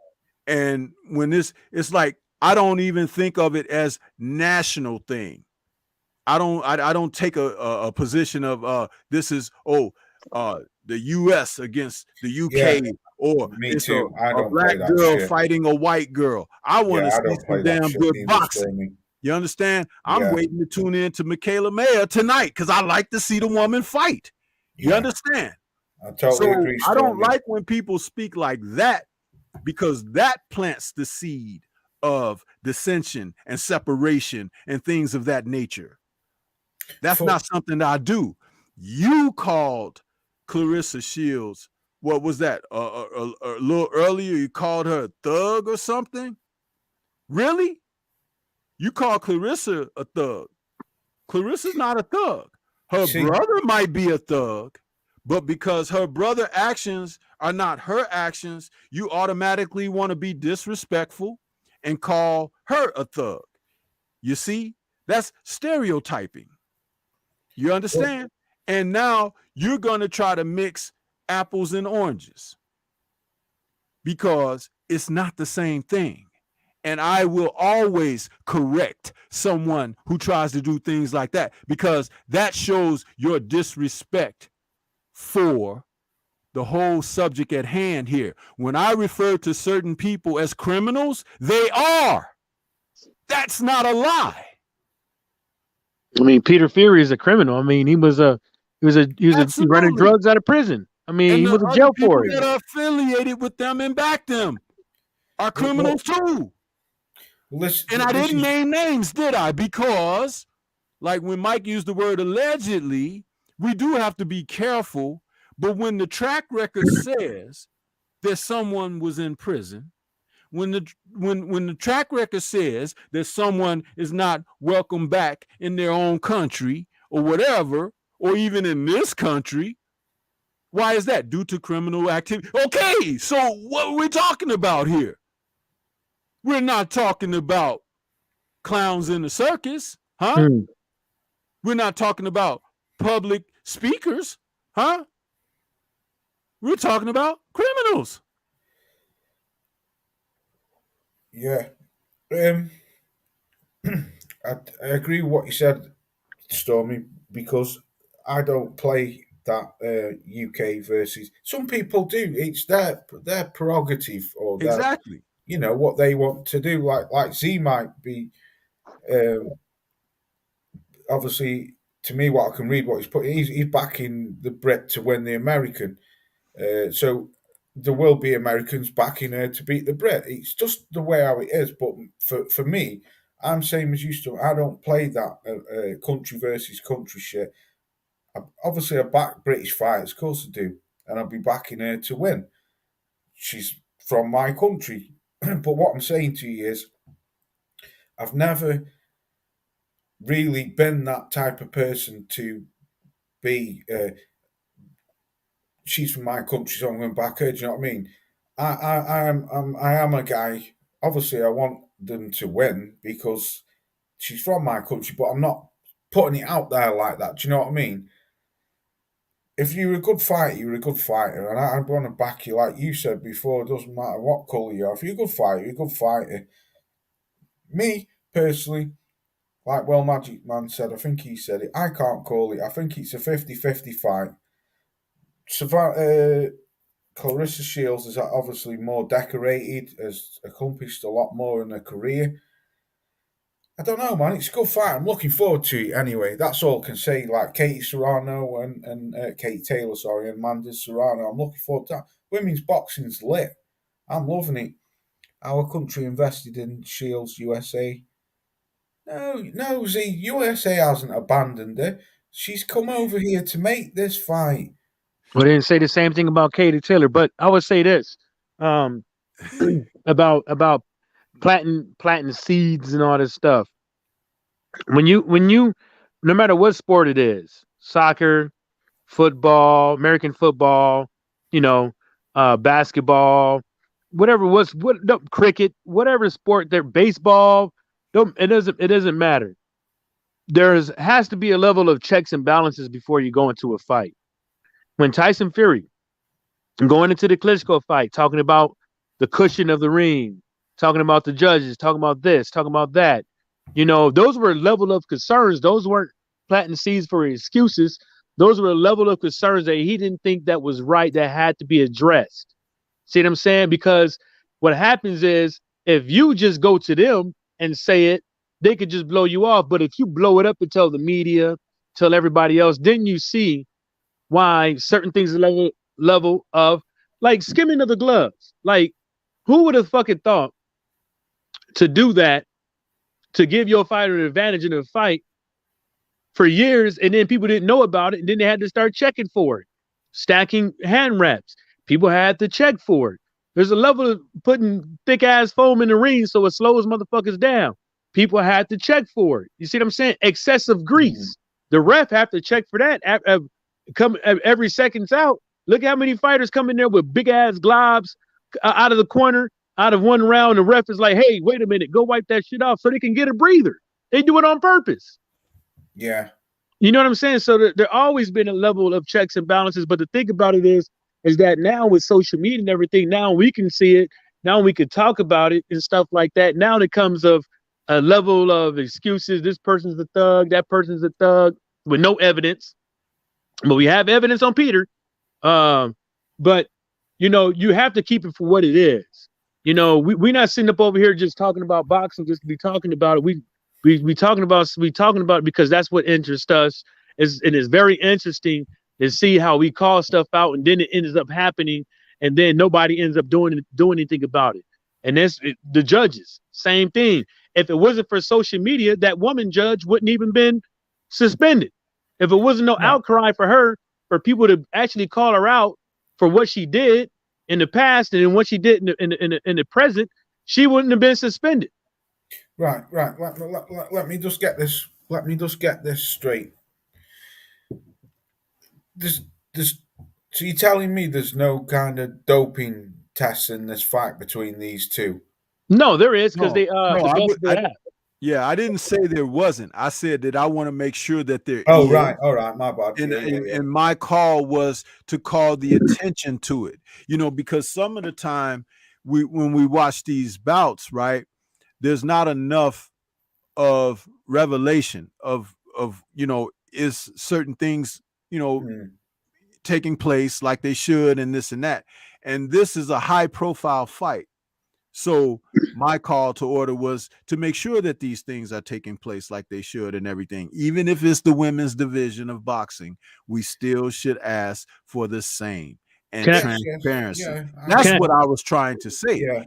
And when it's like, I don't even think of it as national thing. I don't take a position of this is the US against the UK, Yeah, or me it's too. I a don't black play that girl shit. fighting a white girl. I want to Yeah, I see don't play some that damn shit good neither, boxing. Stormy. You understand? I'm Yeah. waiting to tune in to Michaela Mayer tonight because I like to see the woman fight. You Yeah. understand? I totally agree, I don't Stormy. like when people speak like that, because that plants the seed of dissension and separation and things of that nature. That's not something that I do. You called Clarissa Shields what was that? A little earlier, you called her a thug or something? Really? You call Clarissa a thug. Clarissa's not a thug. Her See, brother might be a thug, but because her brother actions are not her actions, you automatically want to be disrespectful and call her a thug. You see, that's stereotyping. You understand? And now you're going to try to mix apples and oranges because it's not the same thing. And I will always correct someone who tries to do things like that because that shows your disrespect for the whole subject at hand here. When I refer to certain people as criminals, they are. That's not a lie. I mean, Peter Fury is a criminal. I mean, he was running drugs out of prison. I mean, And he the was in other jail people for it. that are affiliated with them and back them are criminals too. And I didn't name names, did I? Because, like when Mike used the word allegedly, we do have to be careful. But when the track record says that someone was in prison, when the track record says that someone is not welcome back in their own country or whatever, or even in this country, why is that? Due to criminal activity. Okay, so what are we talking about here? We're not talking about clowns in the circus, huh? We're not talking about public speakers, huh? We're talking about criminals. Yeah. I agree with what you said, Stormy, because I don't play that UK versus. Some people do. It's their prerogative or their, Exactly. what they want to do. Like Z might be, obviously, to me, what I can read, what he's put, he's backing the Brit to win the American. So there will be Americans backing her to beat the Brit. It's just the way how it is. But for me, I'm same as used to. I don't play that country versus country shit. Obviously, I back British fighters, of course I do, and I'll be backing her to win. She's from my country. But what I'm saying to you is, I've never really been that type of person to be. She's from my country, so I'm going to back her. Do you know what I mean? I am a guy. Obviously, I want them to win because she's from my country, but I'm not putting it out there like that. Do you know what I mean? If you're a good fighter, you're a good fighter, and I want to back you, like you said before. It doesn't matter what colour you are. If you're a good fighter, you're a good fighter. Me personally, like Well Magic Man said, I think he said it. I can't call it. I think it's a 50-50 fight. Clarissa Shields is obviously more decorated, has accomplished a lot more in her career. I don't know, man. It's a good fight. I'm looking forward to it anyway. That's all I can say. Like Katie Serrano and Katie Taylor, sorry, and Amanda Serrano. I'm looking forward to that. Women's boxing's lit. I'm loving it. Our country invested in Shields USA. No, Z, USA hasn't abandoned her. She's come over here to make this fight. Well, they didn't say the same thing about Katie Taylor, but I would say this about planting seeds and all this stuff. When you no matter what sport it is, soccer, football, American football, basketball, cricket, whatever sport there, baseball, it doesn't matter. Has to be a level of checks and balances before you go into a fight. When Tyson Fury going into the Klitschko fight, talking about the cushion of the ring, talking about the judges, talking about this, talking about that, those were a level of concerns. Those weren't planting seeds for excuses. Those were a level of concerns that he didn't think that was right, that had to be addressed. See what I'm saying? Because what happens is if you just go to them and say it, they could just blow you off. But if you blow it up and tell the media, tell everybody else, then you see why certain things are level of like skimming of the gloves. Like, who would have fucking thought to do that, to give your fighter an advantage in a fight for years, and then people didn't know about it, and then they had to start checking for it, stacking hand wraps. People had to check for it. There's a level of putting thick ass foam in the ring so it slows motherfuckers down. People had to check for it. You see what I'm saying? Excessive grease. The ref have to check for that. Come every second's out. Look how many fighters come in there with big ass globs out of the corner, out of one round. The ref is like, hey, wait a minute, go wipe that shit off so they can get a breather. They do it on purpose. Yeah. You know what I'm saying? So there always been a level of checks and balances. But the thing about it is that now with social media and everything, now we can see it. Now we can talk about it and stuff like that. Now it comes of a level of excuses. This person's a thug. That person's a thug with no evidence. But we have evidence on Peter. But, you know, you have to keep it for what it is. You know, we're not sitting up over here just talking about boxing, just to be talking about it. We talking about it because that's what interests us. It is very interesting to see how we call stuff out and then it ends up happening and then nobody ends up doing anything about it. And that's the judges, same thing. If it wasn't for social media, that woman judge wouldn't even been suspended. If it wasn't no outcry for her, for people to actually call her out for what she did in the past and then what she did in the present, she wouldn't have been suspended. Right. Let me just get this. Let me just get this straight. So you're telling me there's no kind of doping tests in this fight between these two? No, there is because Yeah, I didn't say there wasn't. I said that I want to make sure that there is. Oh, right. All right. My bad. And my call was to call the attention to it, you know, because some of the time when we watch these bouts, right, there's not enough of revelation of, you know, is certain things, you know, taking place like they should and this and that. And this is a high profile fight. So my call to order was to make sure that these things are taking place like they should and everything. Even if it's the women's division of boxing, we still should ask for the same and transparency. That's what I was trying to say.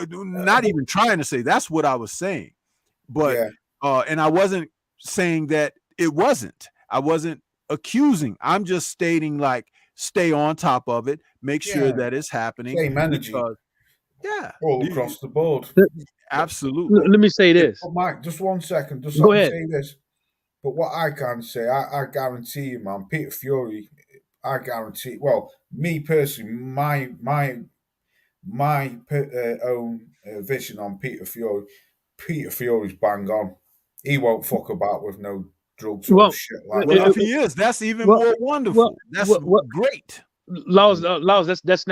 Not even trying to say, that's what I was saying. But and I wasn't saying that it wasn't. I wasn't accusing. I'm just stating, like, stay on top of it, make sure that it's happening. Same energy. All across the board. Absolutely. Let me say this. But Mike, just 1 second. Just go let me ahead. say this. But what I can say, I guarantee you, man, Peter Fury, I guarantee, well, me personally, my own vision on Peter Fury's bang on. He won't fuck about with no drugs or shit like that. If he is, that's even more wonderful. That's great. Laws, that's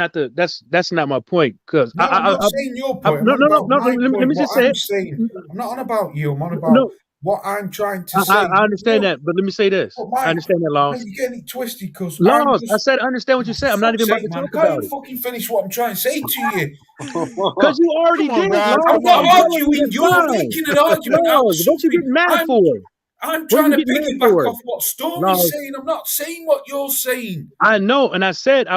not my point. Because I'm not saying your point. No. Let me just say it. I'm not on about you. I'm on about what I'm trying to say. I understand that, but let me say this. Mike, I understand that, Laws. You're getting it twisted because I said I understand what you said. I'm not even about to talk about it. I can't even fucking finish what I'm trying to say to you. Because you already did. I'm not arguing. You're making an argument out of what you getting mad for? I'm trying to piggyback off what Stormy's saying. I'm not saying what you're saying. I know, and I said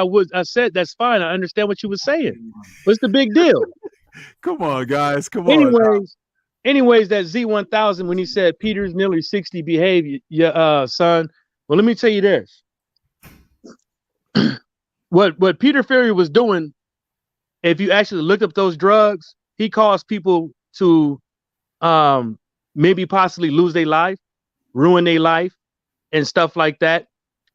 that's fine. I understand what you were saying. What's the big deal? Come on, guys. Come on. Anyways, that Z1000 when he said Peter's nearly 60, behave, son. Well, let me tell you this. What Peter Fury was doing, if you actually looked up those drugs, he caused people to maybe possibly lose their life, ruin their life, and stuff like that.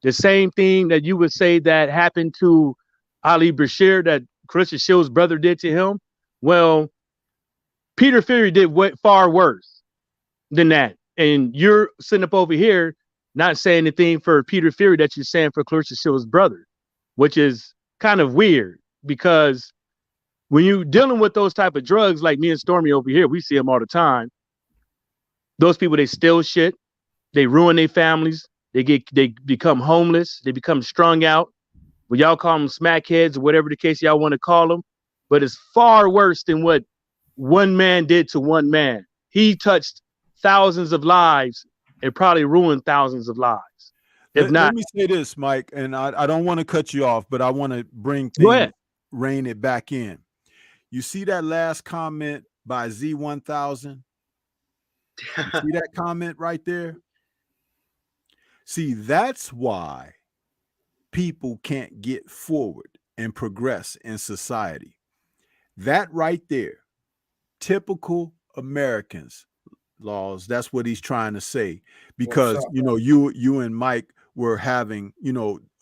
The same thing that you would say that happened to Ali Bashir, that Clarissa Shields' brother did to him. Well, Peter Fury did far worse than that. And you're sitting up over here not saying anything for Peter Fury that you're saying for Clarissa Shields' brother, which is kind of weird because when you're dealing with those type of drugs, like me and Stormy over here, we see them all the time. Those people, they steal shit. They ruin their families. They become homeless. They become strung out. Well, y'all call them smackheads or whatever the case y'all want to call them. But it's far worse than what one man did to one man. He touched thousands of lives and probably ruined thousands of lives. Let me say this, Mike, and I don't want to cut you off, but I want to bring things, rein it back in. You see that last comment by Z1000? You see that comment right there? See, that's why people can't get forward and progress in society. That right there, typical Americans, Laws. That's what he's trying to say. What's Because that? you and Mike were having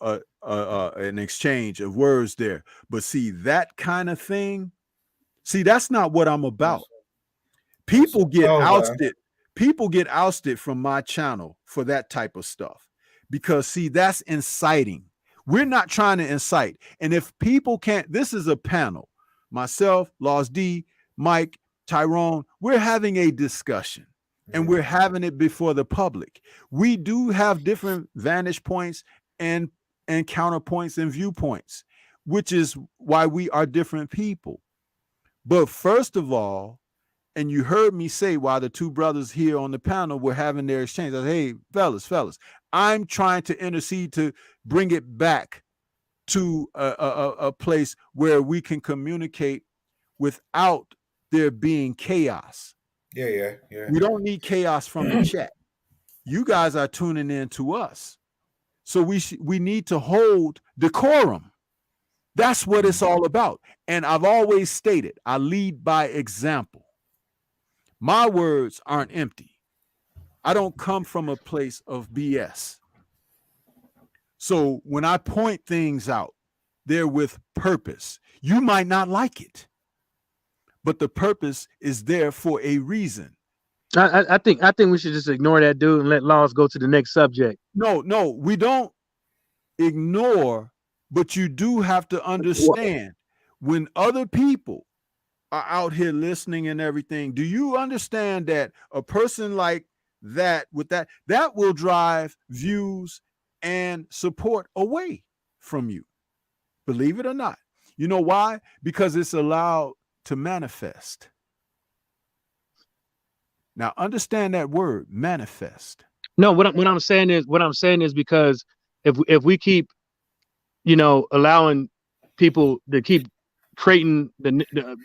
an exchange of words there. But see that kind of thing. See, that's not what I'm about. People get ousted. People get ousted from my channel for that type of stuff because see, that's inciting. We're not trying to incite. And if people can't, this is a panel. Myself, Laws D, Mike, Tyrone, we're having a discussion and we're having it before the public. We do have different vantage points and counterpoints and viewpoints, which is why we are different people. But first of all, and you heard me say while the two brothers here on the panel were having their exchange, I said, hey, fellas, I'm trying to intercede to bring it back to a place where we can communicate without there being chaos. Yeah. We don't need chaos from the chat. You guys are tuning in to us. So we need to hold decorum. That's what it's all about. And I've always stated, I lead by example. My words aren't empty. I don't come from a place of BS. So when I point things out, they're with purpose. You might not like it, but the purpose is there for a reason. I think we should just ignore that dude and let Laws go to the next subject. No, we don't ignore, but you do have to understand when other people are out here listening and everything. Do you understand that a person like that with that will drive views and support away from you? Believe it or not. You know why? Because it's allowed to manifest. Now understand that word, manifest. No, what I'm saying is because if we keep, allowing people to keep creating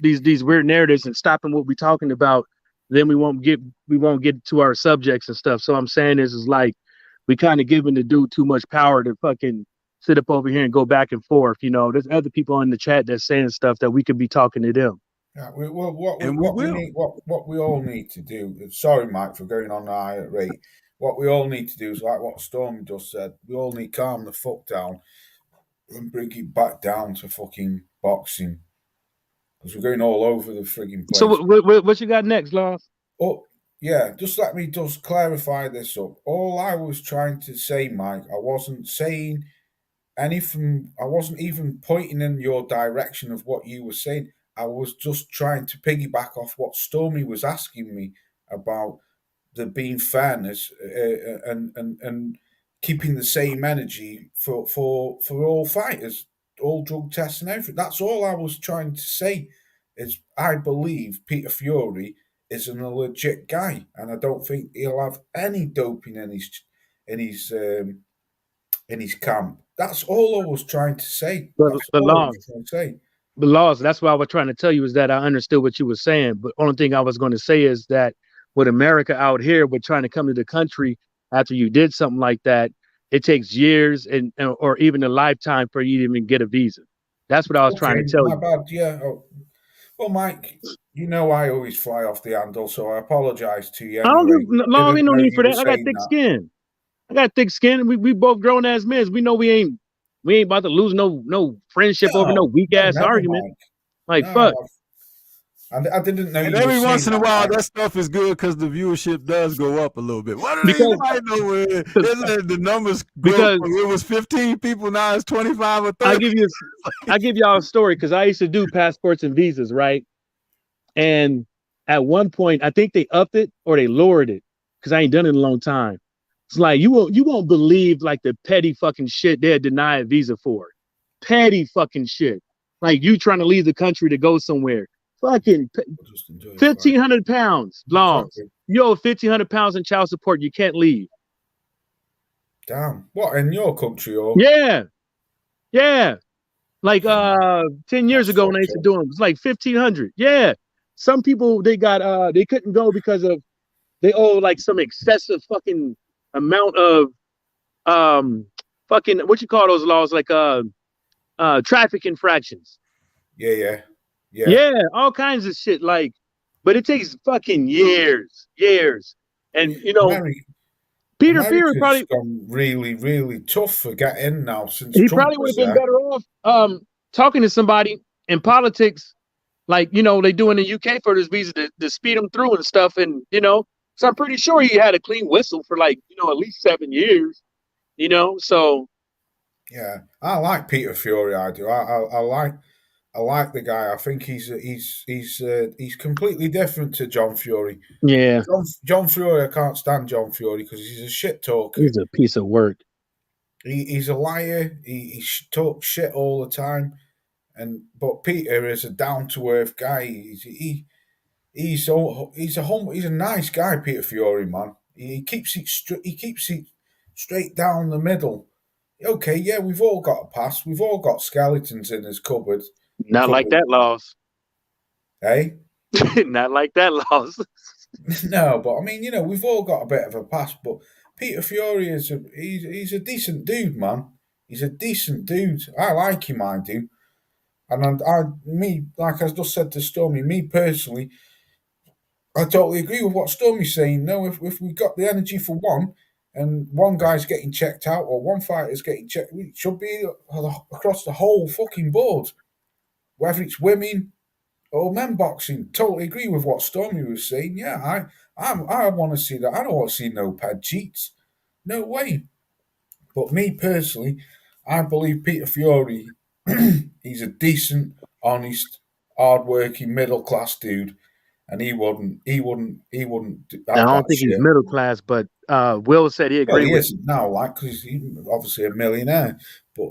these weird narratives and stopping what we're talking about, then we won't get to our subjects and stuff. So I'm saying is like we kind of giving the dude too much power to fucking sit up over here and go back and forth. There's other people in the chat that's saying stuff that we could be talking to them. Yeah, what we all need to do. Sorry, Mike, for going on the high rate. What we all need to do is like what Stormy just said. We all need to calm the fuck down and bring it back down to fucking boxing because we're going all over the frigging place. So what you got next, Lars? Oh yeah, just let me just clarify this up. All I was trying to say, Mike, I wasn't saying anything. I wasn't even pointing in your direction of what you were saying. I was just trying to piggyback off what Stormy was asking me about there being fairness and keeping the same energy for all fighters, all drug tests and everything. That's all I was trying to say. Is I believe Peter Fury is a legit guy, and I don't think he'll have any doping in his camp. That's all I was trying to say. That's all I was trying to say. The Laws, that's what I was trying to tell you is that I understood what you were saying. But only thing I was going to say is that with America out here, we're trying to come to the country after you did something like that. It takes years or even a lifetime for you to even get a visa. That's what I was trying to tell you. Bad, yeah. Oh. Well, Mike, I always fly off the handle, so I apologize to you. Anyway. I ain't no need for that. I got thick skin. I got thick skin. We both grown ass men. We know we ain't about to lose no friendship over no weak ass argument. Like fuck. I didn't know. And every once in a while, that stuff is good because the viewership does go up a little bit. What do they know? Isn't the numbers because it was 15 people, now it's 25 or 30? I give y'all a story because I used to do passports and visas, right? And at one point, I think they upped it or they lowered it because I ain't done it in a long time. It's like you won't believe like the petty fucking shit they'll deny a visa for. Petty fucking shit. Like you trying to leave the country to go somewhere. Fucking 1,500 pounds Laws. You owe 1,500 pounds in child support. You can't leave. Damn. What, in your country or? Yeah. Like 10 years ago when I used to do them, it was like 1,500. Yeah. Some people they couldn't go because of they owe like some excessive fucking amount of fucking what you call those laws, like traffic infractions. Yeah. Yeah, all kinds of shit. Like, but it takes fucking years. And Peter Fury America's gone really, really tough for getting now since he Trump probably would was have been there. better off talking to somebody in politics, like they do in the UK for this visa to speed them through and stuff. And so I'm pretty sure he had a clean whistle for like at least 7 years. So Yeah, I like Peter Fury. I do. I like the guy. I think he's completely different to John Fury. yeah, John Fury, I can't stand John Fury because he's a shit talker. he's a piece of work. He's a liar. He talks shit all the time. But Peter is a down to earth guy. He's a nice guy. Peter Fury, man. He keeps it straight down the middle. Okay, yeah, we've all got a past. We've all got skeletons in his cupboard. Not like that, Laws. Hey, Not like that, Laws. no, but I mean, we've all got a bit of a past. But Peter Fury he's a decent dude, man. He's a decent dude. I like him, I do. And like I just said to Stormy, me personally, I totally agree with what Stormy's saying. No, if we got the energy for one, and one guy's getting checked out or one fighter's getting checked, it should be across the whole fucking board, whether it's women or men boxing. Totally agree with what Stormy was saying. Yeah, I want to see that. I don't want to see no pad cheats. No way. But me personally, I believe Peter Fury, he's a decent, honest, hard-working, middle-class dude. And he wouldn't I have don't that think he's shit. middle class, but Will said he Well, agreed he with isn't now, like, because he's obviously a millionaire. But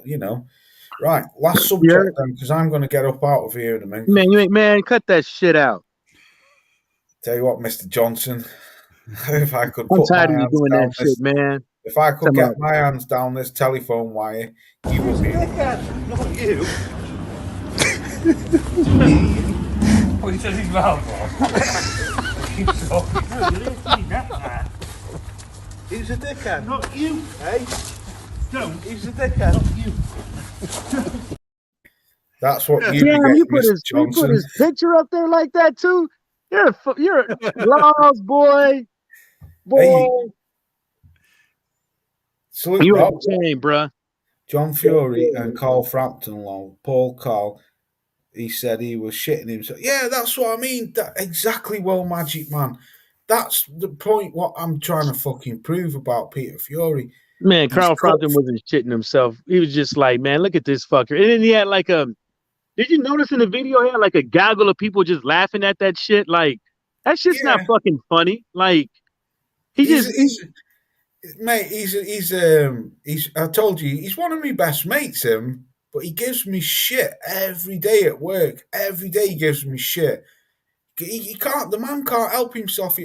right. Last you. subject then, because I'm going to get up out of here in a minute. Man, cut that shit out. Tell you what, Mr. Johnson, if I could I'm put tired my of you hands doing down that shit, man. if I could Come get on. my hands down this telephone wire, you would be. Not you. Well, he says he's mouth Keeps talking. He's a dickhead. Not you. Hey, Don't. he's a dickhead. Not you. That's what you'd be Damn, getting, you put Mr. his Johnson. picture up there like that too. You're a Laws boy. Hey, salute, You Rob. a chain, bruh. John Fury and Paul Carl, he said he was shitting himself. Yeah, that's what I mean. Exactly, well, Magic Man. That's the point. What I'm trying to fucking prove about Peter Fury. Man, He's Carl cut- Frampton wasn't shitting himself. He was just like, man, look at this fucker. And then he had like did you notice in the video he had like a gaggle of people just laughing at that shit? Like, that shit's not fucking funny. Like, mate, he's I told you, he's one of my best mates, him, but he gives me shit every day at work. Every day he gives me shit. He can't, the man can't help himself.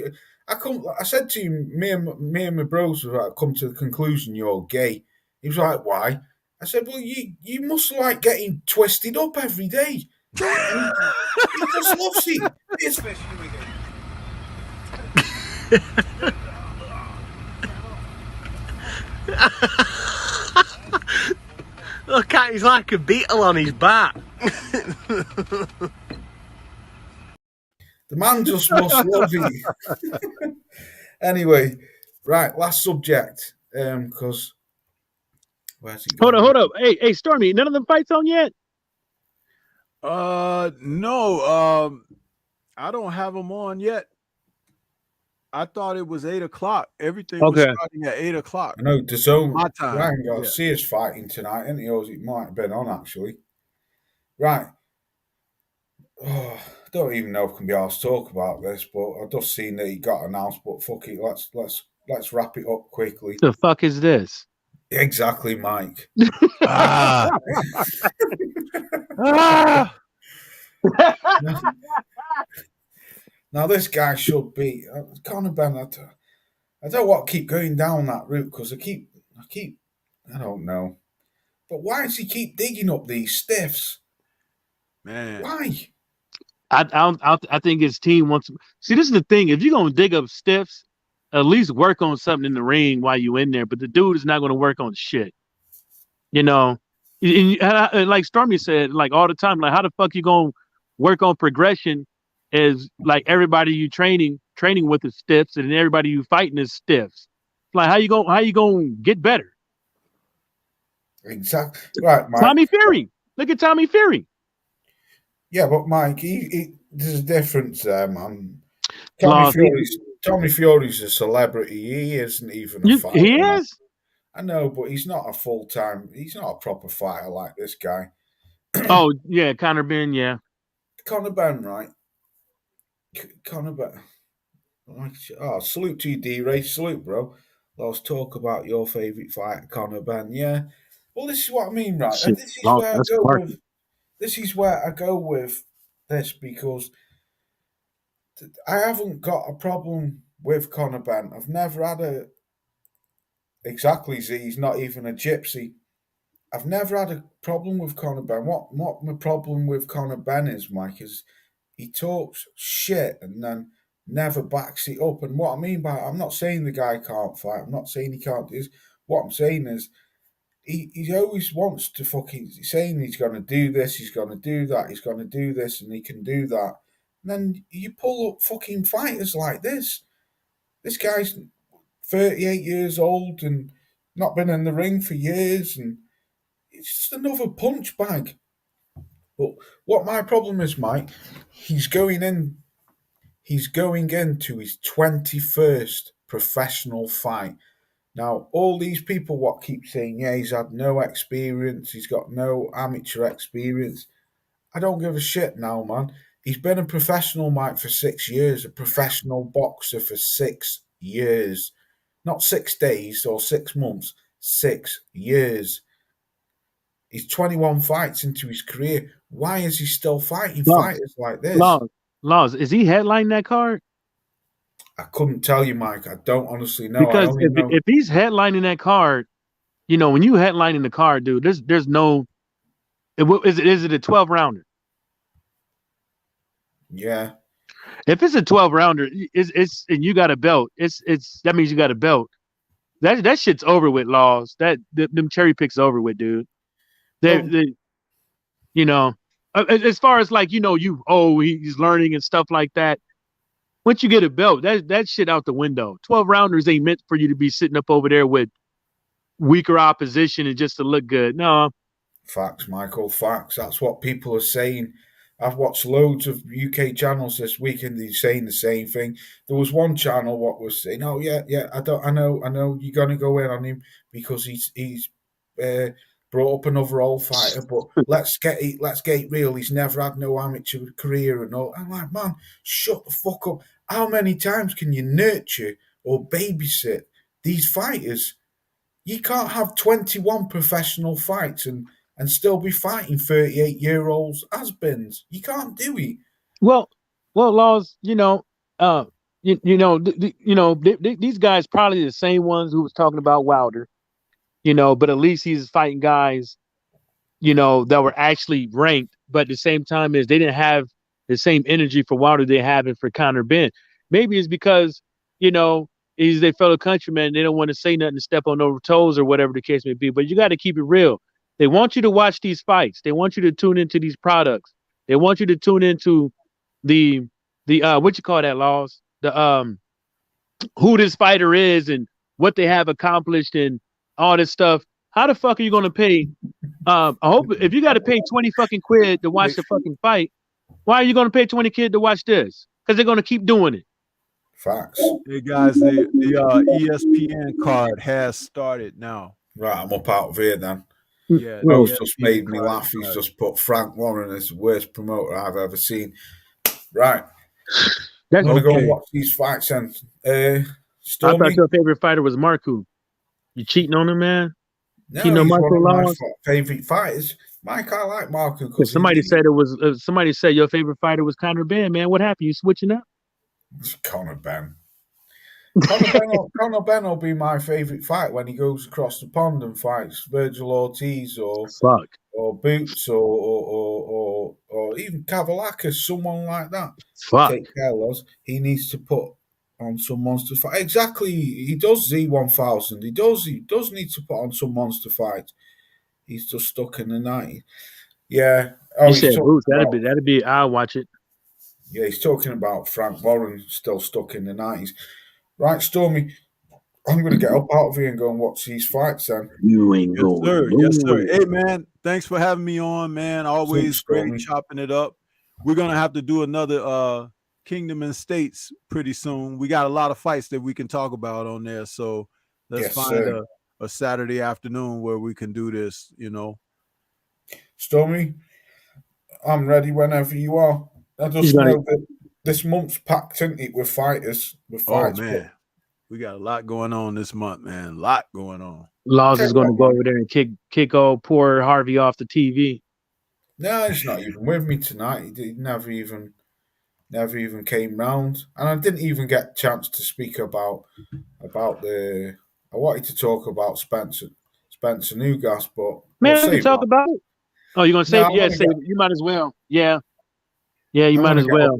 I said to him, me and my bros have come to the conclusion you're gay. He was like, why? I said, well, you must like getting twisted up every day. And he just loves it. Look at, he's like a beetle on his back. The man just must love it. Anyway, right, last subject. Because where's he going? hold up. Hey, Stormy, none of them fights on yet? No. I don't have them on yet. I thought it was 8:00. Everything was starting at 8:00. I know DAZN. My time. Ryan Garcia's fighting tonight, isn't he? Or it might have been on actually. Right. Oh, I don't even know if I can be asked to talk about this, but I've just seen that he got announced. But fuck it, let's wrap it up quickly. The fuck is this? Exactly, Mike. Now this guy should be Conor Bennett. I don't want to keep going down that route because I don't know. But why does he keep digging up these stiffs? Man, why? I think his team wants. See, this is the thing. If you're gonna dig up stiffs, at least work on something in the ring while you in there. But the dude is not gonna work on shit. You know, And like Stormy said, like all the time, like how the fuck you gonna work on progression as like everybody you training with is stiffs and everybody you fighting is stiffs. Like how you gonna get better? Exactly. Right, Mike. Tommy Fury. Look at Tommy Fury. Yeah, but Mike, there's a difference there, man. Laws. Tommy Fury's a celebrity. He isn't even a fighter. He is. I know, but he's not a full-time. He's not a proper fighter like this guy. Oh yeah, Conor Ben. Yeah. Conor Ben, right? Conor Ben. Oh, salute to you, D-Ray. Salute, bro. Let's talk about your favourite fighter, Conor Ben. Yeah. Well, this is what I mean, right? And Shit, this is Laws, where I that's go Clark. with. This is where I go with this because I haven't got a problem with Conor Ben. I've never had a exactly Z. He's not even a gypsy. I've never had a problem with Conor Ben. What my problem with Conor Ben is, Mike, is he talks shit and then never backs it up. And what I mean by it, I'm not saying the guy can't fight. I'm not saying he can't do this. What I'm saying is he always wants to fucking saying he's going to do this, he's going to do that, he's going to do this, and he can do that. And then you pull up fucking fighters like this. This guy's 38 years old and not been in the ring for years, and it's just another punch bag. But what my problem is, Mike, he's going into his 21st professional fight. Now, all these people what keep saying, yeah, he's had no experience, he's got no amateur experience. I don't give a shit now, man. He's been a professional, Mike, for 6 years, a professional boxer for 6 years. Not 6 days or 6 months, 6 years. He's 21 fights into his career. Why is he still fighting fighters like this? Laws. Is he headlining that card? I couldn't tell you, Mike. I don't honestly know. Because if he's headlining that card, you know, when you headlining the card, dude, there's no. Is it a 12 rounder? Yeah. If it's a 12 rounder, it's and you got a belt. It's that means you got a belt. That shit's over with, Laws. Them cherry picks over with, dude. They you know, as far as like, you know, he's learning and stuff like that. Once you get a belt, that shit out the window. 12 rounders ain't meant for you to be sitting up over there with weaker opposition and just to look good. No. Facts, Michael, facts. That's what people are saying. I've watched loads of UK channels this week and they're saying the same thing. There was one channel what was saying, "Oh yeah, I know you're gonna go in on him because he's brought up another old fighter, but let's get it real. He's never had no amateur career and all." I'm like, man, shut the fuck up. How many times can you nurture or babysit these fighters? You can't have 21 professional fights and still be fighting 38-year-olds has-beens. You can't do it. Well, Laws, you know, these guys probably the same ones who was talking about Wilder, you know, but at least he's fighting guys, you know, that were actually ranked, but at the same time is they didn't have the same energy for Wilder they have it for Conor Ben. Maybe it's because, you know, he's their fellow countrymen. They don't want to say nothing to step on no toes or whatever the case may be. But you got to keep it real. They want you to watch these fights. They want you to tune into these products. They want you to tune into the what you call that, Laws? The who this fighter is and what they have accomplished and all this stuff. How the fuck are you gonna pay? I hope if you got to pay 20 fucking quid to watch the fucking fight, why are you gonna pay 20 quid to watch this? Because they're gonna keep doing it. Facts. Hey guys, the ESPN card has started now. Right, I'm up out of here then. Yeah, Rose just made me laugh. He's just put Frank Warren as the worst promoter I've ever seen. Right. I'm going to go and watch these fights then. I thought your favorite fighter was Marku. You cheating on him, man? No, he's one of my favorite fighters. Mike, I like Marku. Because somebody said somebody said your favorite fighter was Conor Ben, man. What happened? You switching up? It's Conor Ben. Conor Ben will be my favourite fight when he goes across the pond and fights Virgil Ortiz or Boots or even Cavalakis, someone like that. Fuck. Take care, Loz. He needs to put on some monster fight. Exactly, he does Z1000. He does need to put on some monster fight. he's just stuck in the 90s. Yeah. Oh, You he's said talking Boots. about, That'd be. I'll watch it. yeah, he's talking about Frank Warren still stuck in the 90s. Right, Stormy, I'm going to get up out of here and go and watch these fights then. You ain't Yes, sir. Yes, sir. nowhere. Hey, man, thanks for having me on, man. Always great Stormy. chopping it up. We're gonna have to do another Kingdom and States pretty soon. We got a lot of fights that we can talk about on there, so let's Yes, find sir. a Saturday afternoon where we can do this. Stormy, I'm ready whenever you are. I He's just gonna. know that this month's packed, isn't it, with fighters, with Oh fights. man, we got a lot going on this month, man. A lot going on. Laws Tell is you going to what, go man. over there and kick old poor Harvey off the TV. No, he's not even with me tonight. He never even came round, and I didn't even get a chance to speak about the. I wanted to talk about Spencer Nugas, but we'll Man, we can save talk that. about it. Oh, you're going to No, save? I'm Yeah, gonna save get. it. You might as well. Yeah, you I'm might gonna as get up. well.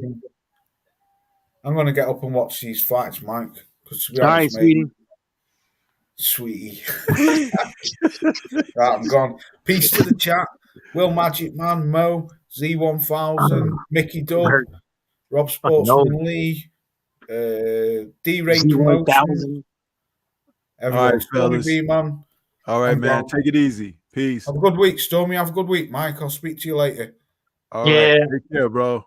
I'm gonna get up and watch these fights, Mike. Because to be All honest, right, mate, sweetie. sweetie. Right, I'm gone. Peace to the chat. Will Magic Man, Mo, Z1000, Mickey Dub, Hurt. Rob Fucking Sportsman Lee, D-Ray Z1000. Promotions, All everyone. right, Stormy fellas. B, man. All right, I'm man. gone. Take it easy. Peace. Have a good week, Stormy. Have a good week, Mike. I'll speak to you later. All right. Yeah. Take care, bro.